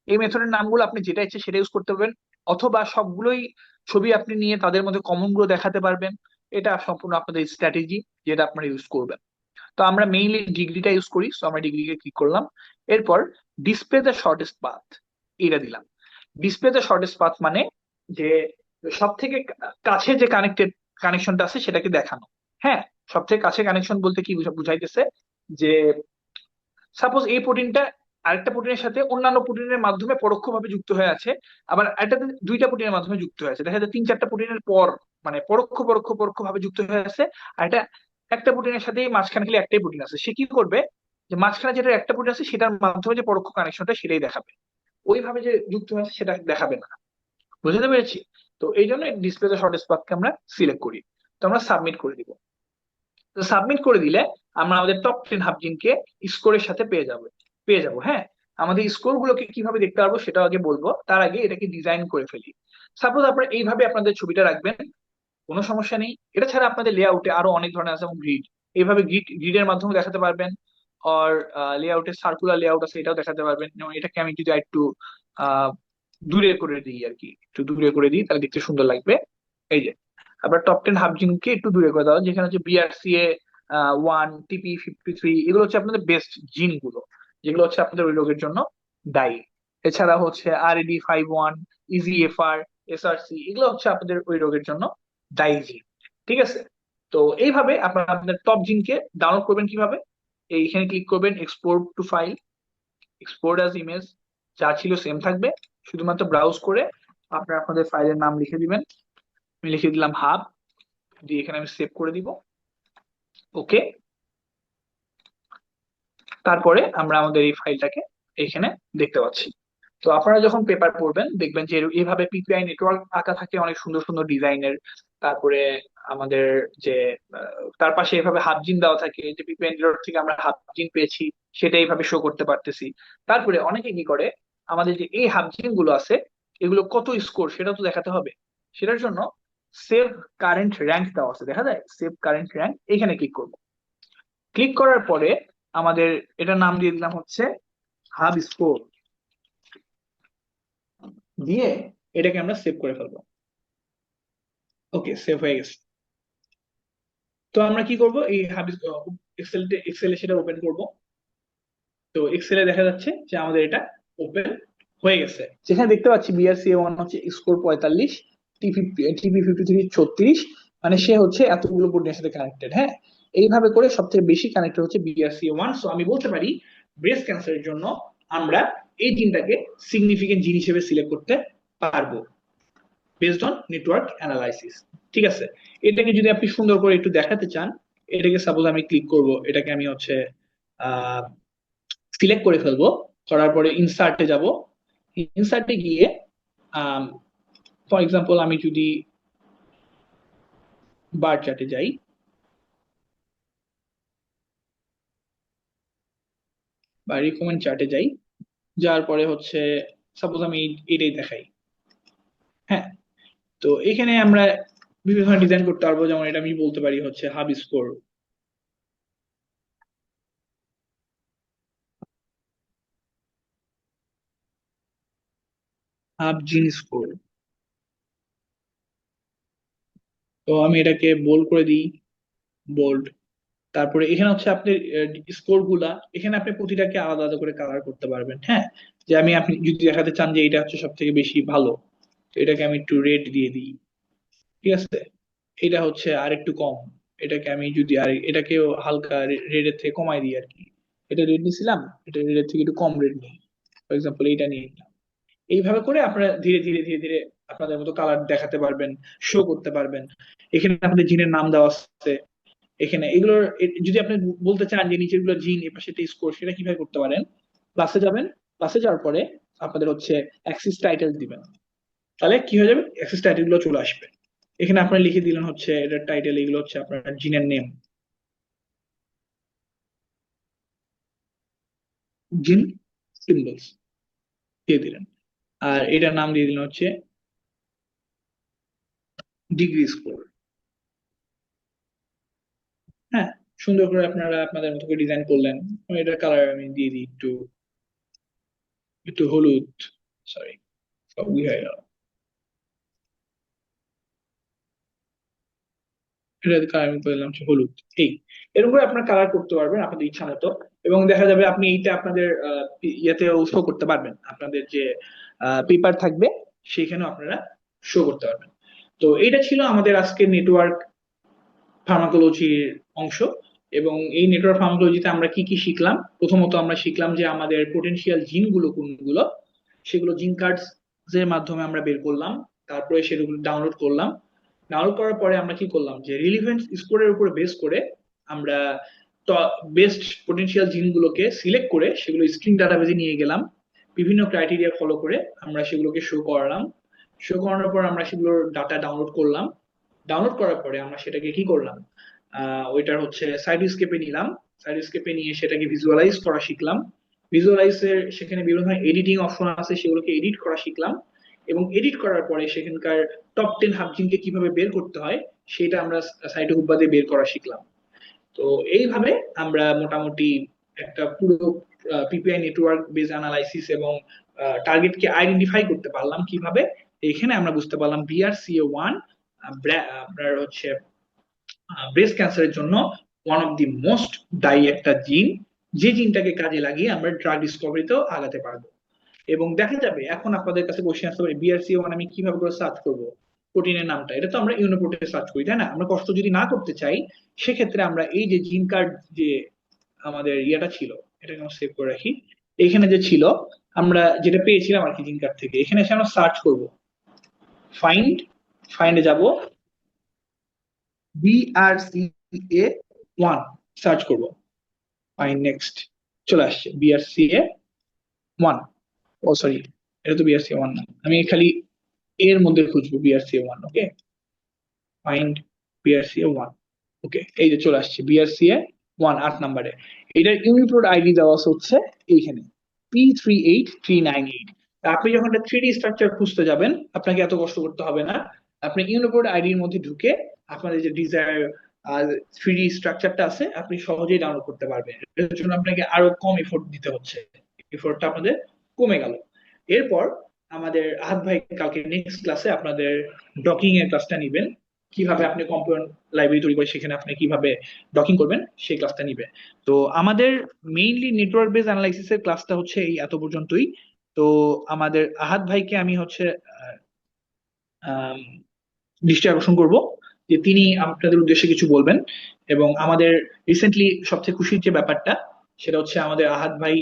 এই মেথডের নামগুলো আপনি যেটা ইচ্ছে সেটা ইউজ করতে পারবেন, অথবা সবগুলোই ছবি আপনি নিয়ে তাদের মধ্যে কমন গুলো দেখাতে পারবেন। এটা সম্পূর্ণ আপনাদের স্ট্র্যাটেজি, যেটা আপনারা ইউজ করবেন। তো আমরা মেইনলি ডিগ্রিটা ইউজ করি, তো আমরা ডিগ্রিকে ক্লিক করলাম। এরপর ডিসপ্লে দ্য শর্টেস্ট পাথ, এটা দিলাম। ডিসপ্লে দ্য শর্টেস্ট পাথ মানে যে সব থেকে কাছে যে কানেকশনটা আছে সেটাকে দেখানো। হ্যাঁ, সব থেকে কাছে কানেকশন বলতে কি বুঝাইতেছে, যে সাপোজ এই প্রোটিনটা আরেকটা প্রোটিনের সাথে অন্যান্য প্রোটিনের মাধ্যমে পরোক্ষভাবে যুক্ত হয়ে আছে, আবার এটাতে দুইটা প্রোটিনের মাধ্যমে যুক্ত হয়ে আছে, দেখা যায় 3-4টা প্রোটিনের পর, মানে পরোক্ষ ভাবে যুক্ত হয়ে আছে। আর এটা একটা প্রোটিনের সাথে মাঝখানে খালি একটাই প্রোটিন আছে, সে কি করবে, যে মাঝখানে যেটা একটা প্রোটিন আছে সেটার মাধ্যমে যে পরোক্ষ কানেকশনটা সেটাই দেখাবে, ওইভাবে যে যুক্ত হয়ে আছে সেটা দেখাবে না। বুঝতে পেরেছি? তো এই জন্য ডিসপ্লে শর্টেস্ট পাথকে আমরা সিলেক্ট করি। তো আমরা সাবমিট করে দিব। তো সাবমিট করে দিলে আমরা আমাদের টপ 10 হাবজিনকে স্কোরের সাথে পেয়ে যাবো। হ্যাঁ, আমাদের স্কোর গুলোকে কিভাবে দেখতে পারবো সেটা আগে বলবো, তার আগে এটাকে ডিজাইন করে ফেলি। সাপোজ আপনারা এইভাবে আপনাদের ছবিটা রাখবেন, কোনো সমস্যা নেই। এটা ছাড়া আপনাদের লেআউটে আরো অনেক ধরনের আছে, যেমন গ্রিড, এইভাবে গ্রিডের মাধ্যমে দেখাতে পারবেন। আর লেআউটে সার্কুলার লেআউট আছে, এটাও দেখাতে পারবেন। যেমন এটাকে আমি যদি একটু আহ দূরে করে দিই আর কি, একটু দূরে করে দিই, তাহলে দেখতে সুন্দর লাগবে। এই যে, আবার টপ 10 হাবজিনকে একটু দূরে করে দাও, যেখানে হচ্ছে BRCA 1, TP53, এগুলো হচ্ছে আপনাদের বেস্ট জিন গুলো, যেগুলো হচ্ছে আপনাদের ওই রোগের জন্য দায়ী। এছাড়া হচ্ছে RAD51, EGFR, SRC, এগুলো হচ্ছে আপনাদের ওই রোগের জন্য দায়ী জিন। ঠিক আছে? তো এইভাবে আপনারা আপনাদের টপ জিনকে ডাউনলোড করবেন কিভাবে, এইখানে ক্লিক করবেন, export two file, export as image, যা ছিল সেম থাকবে, শুধুমাত্র ব্রাউজ করে আপনারা আপনাদের ফাইলের নাম লিখে দিবেন। আমি লিখে দিলাম হাব, দিয়ে এখানে আমি সেভ করে দিব। ওকে, তারপরে আমরা আমাদের এই ফাইলটাকে এখানে দেখতে পাচ্ছি। তো আপনারা যখন পেপার পড়বেন দেখবেন যে এইভাবে পিপিআই নেটওয়ার্ক আঁকা থাকে, অনেক সুন্দর সুন্দর ডিজাইনের। তারপরে আমাদের যে তার পাশে এভাবে হাবজিন দেওয়া থাকে, যে পিপিআই নেটওয়ার্ক থেকে আমরা হাবজিন পেয়েছি সেটা এইভাবে শো করতে পারতেছি। তারপরে অনেকে কি করে, আমাদের যে এই হাবজিন গুলো আছে এগুলো কত স্কোর সেটা তো দেখাতে হবে। সেটার জন্য সেভ কারেন্ট র্যাঙ্ক দেওয়া আছে, দেখা যায় সেভ কারেন্ট র্যাঙ্ক, এখানে ক্লিক করব। ক্লিক করার পরে আমাদের এটার নাম দিয়ে দিলাম হচ্ছে হাব স্কোর, দিয়ে এটাকে আমরা সেভ করে ফেলবো। ওকে, সেভ হয়ে গেছে। তো আমরা কি করব, এই হাব এক্সেলে সেটা ওপেন করব। তো এক্সেলে দেখা যাচ্ছে যে আমাদের এটা ওপেন হয়ে গেছে, যেখানে দেখতে পাচ্ছি BRCA1 হচ্ছে স্কোর 45, TP53 36, মানে সে হচ্ছে এতগুলো প্রোটিনের সাথে কানেক্টেড। হ্যাঁ, এইভাবে করে সবথেকে বেশি কানেক্টেড হচ্ছে BRCA1। সো আমি বলতে পারি ব্রেস্ট ক্যান্সারের জন্য আমরা এই জিনটাকে সিগনিফিকেন্ট জিন হিসেবে সিলেক্ট করতে পারবো, বেসড অন নেটওয়ার্ক অ্যানালাইসিস। ঠিক আছে? এটাকে যদি আপনি সুন্দর করে একটু দেখাতে চান, এটাকে সাপোজ আমি ক্লিক করব, এটাকে আমি হচ্ছে সিলেক্ট করে ফেলবো। করার পরে ইনসার্টে যাব, ইনসার্টে গিয়ে ফর এক্সাম্পল আমি যদি বার চার্টে যাই, বা রিকমেন্ড চার্টে যাই, যার পরে হচ্ছে সাপোজ আমি এটাই দেখাই। হ্যাঁ, তো এখানে আমরা বিভিন্ন ধরনের ডিজাইন করতে পারবো, যেমন এটা আমি বলতে পারি হচ্ছে হাব স্কোর, হাব জিন স্কোর। তো আমি এটাকে বোল্ড করে দিই, বোল্ড। তারপরে এখানে হচ্ছে আপনি স্কোর গুলা, এখানে আপনি প্রতিটাকে আলাদা আলাদা করে কালার করতে পারবেন। হ্যাঁ, যে আপনি যদি দেখাতে চান যে এটা হচ্ছে সব থেকে বেশি ভালো, তো এটাকে আমি একটু রেড দিয়ে দিই। ঠিক আছে, এটা হচ্ছে আর একটু কম, এটাকে আমি যদি আর এটাকেও হালকা রেডের থেকে কমাই দিই আর কি। এটা রেড নিছিলাম, এটা রেডের থেকে একটু কম রেড নিই, ফর এক্সাম্পল এইটা নিয়ে নিলাম। এইভাবে করে আপনারা ধীরে ধীরে ধীরে ধীরে আপনাদের মতো কালার দেখাতে পারবেন, শো করতে পারবেন। এখানে আপনাদের জিনের নাম দেওয়া আছে। এখানে এগুলোর যদি আপনি বলতে চান যে নিচের গুলো জিন এ পাশে স্কোর, সেটা কিভাবে করতে পারেন? ক্লাসে যাবেন, ক্লাসে যাওয়ার পরে আপনাদের হচ্ছে অ্যাক্সিস টাইটেল দিবেন, তাহলে কি হয়ে যাবে, অ্যাক্সেস টাইটেল গুলো চলে আসবে। এখানে আপনারা লিখে দিলেন হচ্ছে এটার টাইটেল, এগুলো হচ্ছে আপনার জিনের নেম, জিন সিম্বলস দিয়ে দিলেন। আর এটার নাম দিয়ে দিলেন হচ্ছে ডিগ্রি স্কোর। হ্যাঁ, সুন্দর করে আপনারা আপনাদের মতো করে ডিজাইন করলেন। এটার কালার আমি দিয়ে দিই একটু, একটু হলুদ, সরি সবই হয়ে গেল, এটার কালার আমি করে দিলাম হচ্ছে হলুদ। এই এরকম করে আপনারা কালার করতে পারবেন আপনাদের ইচ্ছা মতো। এবং দেখা যাবে আপনি এইটা আপনাদের ইয়েতে শো করতে পারবেন, আপনাদের যে পেপার থাকবে সেখানেও আপনারা শো করতে পারবেন। তো এইটা ছিল আমাদের আজকে নেটওয়ার্ক ফার্মাকোলজির অংশ। এবং এই নেটওয়ার্ক ফার্মাকোলজিতে আমরা কি কি শিখলাম? প্রথমত আমরা শিখলাম যে আমাদের পোটেনশিয়াল জিনগুলো কোনগুলো, সেগুলো জিন কার্ডস এর মাধ্যমে আমরা বের করলাম। তারপরে সেগুলো ডাউনলোড করলাম। ডাউনলোড করার পরে আমরা কি করলাম, যে রিলিভেন্স স্কোরের উপর বেস করে আমরা বেস্ট পোটেনশিয়াল জিনগুলোকে সিলেক্ট করে সেগুলো স্ট্রিং ডাটাবেজে নিয়ে গেলাম। বিভিন্ন ক্রাইটেরিয়া ফলো করে আমরা সেগুলোকে শো করালাম। শো করানোর পর আমরা সেগুলোর ডাটা ডাউনলোড করলাম। ডাউনলোড করার পরে আমরা সেটাকে কি করলাম, ওইটার হচ্ছে সাইডস্কেপে নিলাম। সাইডস্কেপে নিয়ে সেটাকে ভিজুয়ালাইজ করা শিখলাম। ভিজুয়ালাইজের সেখানে বিভিন্ন ধরনের এডিটিং অপশন আছে, সেগুলোকে এডিট করা শিখলাম। এবং এডিট করার পরে সেখানকার টপ 10 হাবজিনকে কিভাবে বের করতে হয় সেটা আমরা সাইটে হুব্বাদে বের করা শিখলাম। তো এইভাবে আমরা মোটামুটি একটা পুরো পিপিআই নেটওয়ার্ক বেজ অ্যানালাইসিস এবং টার্গেটকে আইডেন্টিফাই করতে পারলাম কিভাবে। এখানে আমরা বুঝতে পারলাম BRCA1 আপনার হচ্ছে ব্রেস্ট ক্যান্সারের জন্য ওয়ান অফ দি মোস্ট দায়ী একটা জিন, যে জিনটাকে কাজে লাগিয়ে আমরা ড্রাগ ডিসকভারিতেও আগাতে পারবো। এবং দেখা যাবে এখন আপনাদের কাছে কোশ্চেন আসতে পারে BRCA1 আমি কিভাবে করে সার্চ করব, প্রোটিনের নামটা এটা তো আমরা ইউনিপ্রোটে সার্চ করি, তাই না? আমরা কষ্ট যদি না করতে চাই, সেক্ষেত্রে আমরা এই যে জিন কার্ড যে আমাদের ইয়েটা ছিল, এটাকে আমরা সেভ করে রাখি। এখানে যে ছিল, আমরা যেটা পেয়েছিলাম আর কি জিন কার্ড থেকে, এখানে এসে আমরা সার্চ করব, ফাইন্ড, ফাইন্ডে যাব, BRCA1 সার্চ করব, ফাইন্ড নেক্সট, চলে আসছে BRCA1। ও সরি, এটা তো BRCA1 না, আমি খালি এর মধ্যে খুঁজবো BRCA1। ওকে, ফাইন্ড BRCA1। ওকে, এই যে চলে আসছে BRCA1 8 নম্বরে। এটার ইউনিপ্রোট আইডি দেওয়া আছে হচ্ছে এইখানে P38398। আপনি যখন একটা 3D স্ট্রাকচার খুঁজতে যাবেন, আপনাকে এত কষ্ট করতে হবে না। আপনি ইউনিপ্রোট আইডির মধ্যে ঢুকে আপনাদের যে ডিজায়ার 3D স্ট্রাকচারটা আছে আপনি সহজেই ডাউনলোড করতে পারবেন। এর জন্য আপনাকে আরো কম এফোর্ট দিতে হচ্ছে, এফোর্টটা আপনাদের কমে গেল। এরপর আমাদের আহাদ ভাই কালকে নেক্সট ক্লাসে আপনাদের ডকিং এর ক্লাসটা নিবেন, কিভাবে আপনি কম্পিউটার লাইব্রেরি তৈরি করে সেখানে আপনি কিভাবে ডকিং করবেন সেই ক্লাসটা নিবে। তো আমাদের মেইনলি নেটওয়ার্ক বেস অ্যানালাইসিস এর ক্লাসটা হচ্ছে এই এত পর্যন্তই। তো আমাদের আহাদ ভাইকে আমি হচ্ছে আম, দৃষ্টি আকর্ষণ করব যে তিনি আপনাদের উদ্দেশ্যে কিছু বলবেন। এবং আমাদের রিসেন্টলি সবচেয়ে খুশির যে ব্যাপারটা, সেটা হচ্ছে আমাদের আহাদ ভাই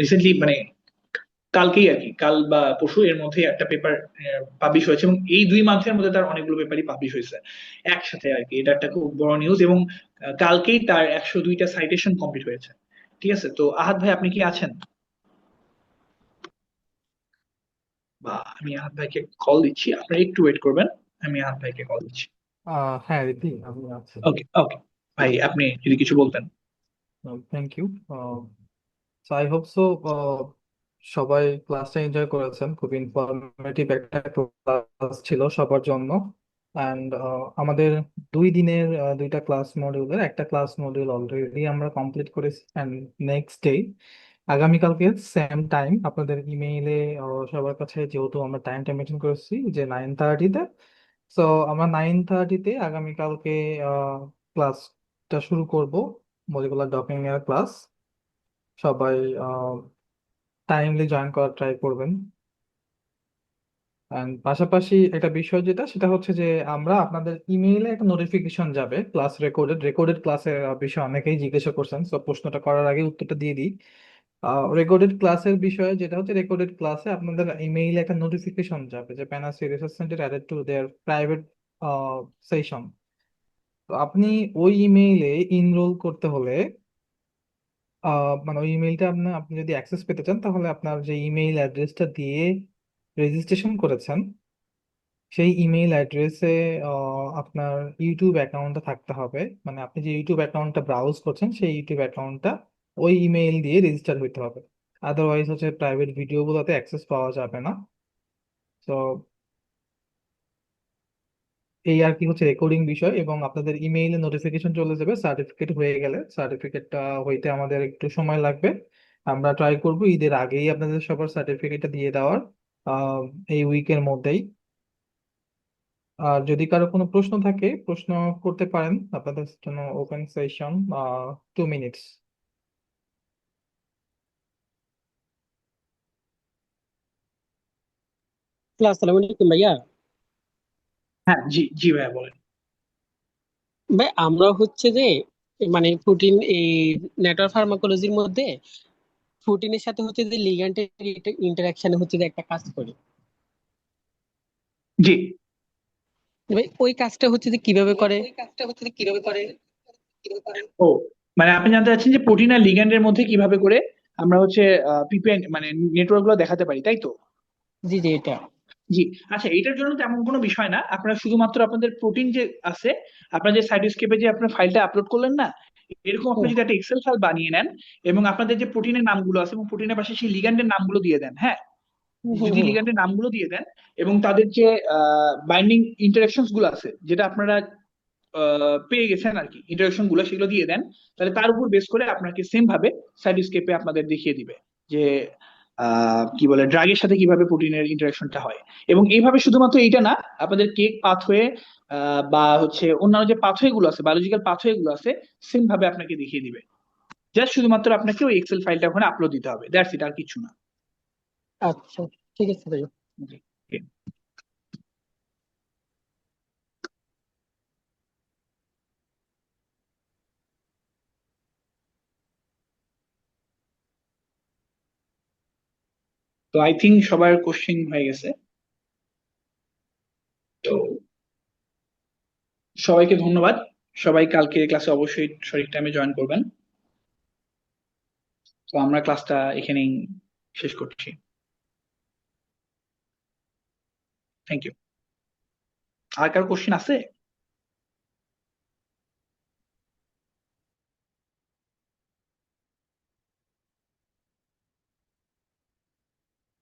রিসেন্টলি মানে কালকেই আর কি, কাল বা পরশু এর মধ্যে একটা পেপার পাবলিশ হয়েছে, এবং এই 2 মাসের মধ্যে তার অনেকগুলো পেপারই পাবলিশ হয়েছে একসাথে আর কি। এটা একটা খুব বড় নিউজ। এবং কালকেই তার 102টা সাইটেশন কমপ্লিট হয়েছে। ঠিক আছে, তো আহাদ ভাই আপনি কি আছেন? বা আমি আহাদ ভাইকে কল দিচ্ছি, আপনারা একটু ওয়েট করবেন, আমি আহাদ ভাইকে কল দিচ্ছি। হ্যাঁ রিদ্ধি, আমি আছি। ওকে ওকে, ভাই আপনি যদি কিছু বলতেন। Thank you. So I hope so সবাই ক্লাসটা এনজয় করেছেন। খুব ইনফরমেটিভ একটা ক্লাস ছিল সবার জন্য। অ্যান্ড আমাদের 2 দিনের দুইটা ক্লাস মডিউলের একটা ক্লাস মডিউল অলরেডি আমরা কমপ্লিট করেছি। অ্যান্ড নেক্সট ডে আগামীকালকে সেম টাইম আপনাদের ইমেইলে সবার কাছে, যেহেতু আমরা টাইমটা মেনশন করেছি যে 9:30-তে, সো আমরা 9:30-তে আগামীকালকে ক্লাসটা শুরু করব, মলিকুলার ডকিং এর ক্লাস। সবাই টাইমলি জয়েন করার ট্রাই করবেন। And পাশাপাশি একটা বিষয় যেটা, সেটা হচ্ছে যে আমরা আপনাদের ইমেইলে একটা নোটিফিকেশন যাবে ক্লাস রেকর্ডেড ক্লাসের বিষয়ে অনেকেই জিজ্ঞাসা করছেন, তো প্রশ্নটা করার আগে উত্তরটা দিয়ে দিই। রেকর্ডেড ক্লাসের বিষয়ে যেটা হচ্ছে, রেকর্ডেড ক্লাসে আপনাদের ইমেইলে একটা নোটিফিকেশন যাবে যে Panacea research centre added to their private session. তো আপনি ওই ইমেইলে ইনরোল করতে হলে মানে ওই ইমেইলটা আপনি যদি অ্যাক্সেস পেতে চান, তাহলে আপনার যে ইমেইল অ্যাড্রেসটা দিয়ে রেজিস্ট্রেশন করেছেন সেই ইমেইল অ্যাড্রেসে আপনার ইউটিউব অ্যাকাউন্টটা থাকতে হবে। মানে আপনি যে ইউটিউব অ্যাকাউন্টটা ব্রাউজ করছেন সেই ইউটিউব অ্যাকাউন্টটা ওই ইমেইল দিয়ে রেজিস্টার হইতে হবে। আদারওয়াইজ হচ্ছে প্রাইভেট ভিডিওগুলোতে অ্যাক্সেস পাওয়া যাবে না। তো এই আর কি হচ্ছে রেকর্ডিং বিষয়, এবং আপনাদের ইমেইলে নোটিফিকেশন চলে যাবে সার্টিফিকেট হয়ে গেলে। সার্টিফিকেটটা হইতে আমাদের একটু সময় লাগবে। আমরা ট্রাই করব ঈদের আগেই আপনাদের সবার সার্টিফিকেটটা দিয়ে দেওয়ার, আহ, এই উইকের মধ্যেই। আর যদি কারো কোনো প্রশ্ন থাকে, প্রশ্ন করতে পারেন। আপনাদের জন্য ওপেন সেশন, 2 মিনিটস। আসসালামু আলাইকুম ভাইয়া। হ্যাঁ, জি জি ভাইয়া বলেন। ভাই আমরা হচ্ছে যে মানে প্রোটিন এই নেটওয়ার্ক ফার্মাকোলজির মধ্যে প্রোটিনের সাথে হচ্ছে যে লিগ্যান্ডের ইন্টারাকশনে হচ্ছে যে একটা কাজ করি। জি। ভাই ওই কাজটা হচ্ছে যে কিভাবে করে? ও, মানে আপনি জানতে চাচ্ছেন যে প্রোটিন আর লিগ্যান্ডের মধ্যে কিভাবে করে আমরা হচ্ছে পিপিএন মানে নেটওয়ার্ক গুলো দেখাতে পারি, তাই তো? জি জি এটা। জি। আচ্ছা, এটার জন্য তেমন কোনো বিষয় না। আপনারা শুধুমাত্র আপনাদের প্রোটিন যে আছে, আপনার যে সাইটোস্কেপে যে আপনার ফাইলটা আপলোড করলেন না, এরকম আপনি হুম যদি একটা এক্সেল ফাইল বানিয়ে নেন এবং আপনাদের যে প্রোটিনের নামগুলো আছে এবং প্রোটিনের পাশে সেই লিগ্যান্ডের নামগুলো দিয়ে দেন, হ্যাঁ, হুম হুম যদি হুম। লিগ্যান্ডের নামগুলো দিয়ে দেন এবং তাদের যে বাইন্ডিং ইন্টারাকশনস গুলো আছে, যেটা আপনারা পেয়ে গেছেন আর কি, ইন্টারাকশন গুলো সেগুলো দিয়ে দেন, তাহলে তার উপর বেস করে আপনাকে সেম ভাবে সাইডস্কেপে আপনাদের দেখিয়ে দিবে যে কি বলে ড্রাগের সাথে কিভাবে প্রোটিনের ইন্টারাকশনটা হয়। এবং এইভাবে শুধুমাত্র এইটা না, আপনাদের কেক পাথওয়ে বা হচ্ছে অন্যান্য যে পাথওয়ে গুলো আছে, বায়োলজিক্যাল পাথওয়ে গুলো আছে, সেম ভাবে আপনাকে দেখিয়ে দিবে। জাস্ট শুধুমাত্র আপনাকে ওই এক্সেল ফাইলটা ওখানে আপলোড দিতে হবে, দ্যাটস ইট, আর কিছু না। আচ্ছা, ঠিক আছে ভাইয়া। জি। তো আই থিঙ্ক সবার কোশ্চেন হয়ে গেছে। তো সবাইকে ধন্যবাদ। সবাই কালকে ক্লাসে অবশ্যই সঠিক টাইমে জয়েন করবেন। তো আমরা ক্লাসটা এখানেই শেষ করছি। Thank you. আর কারো কোশ্চেন আছে?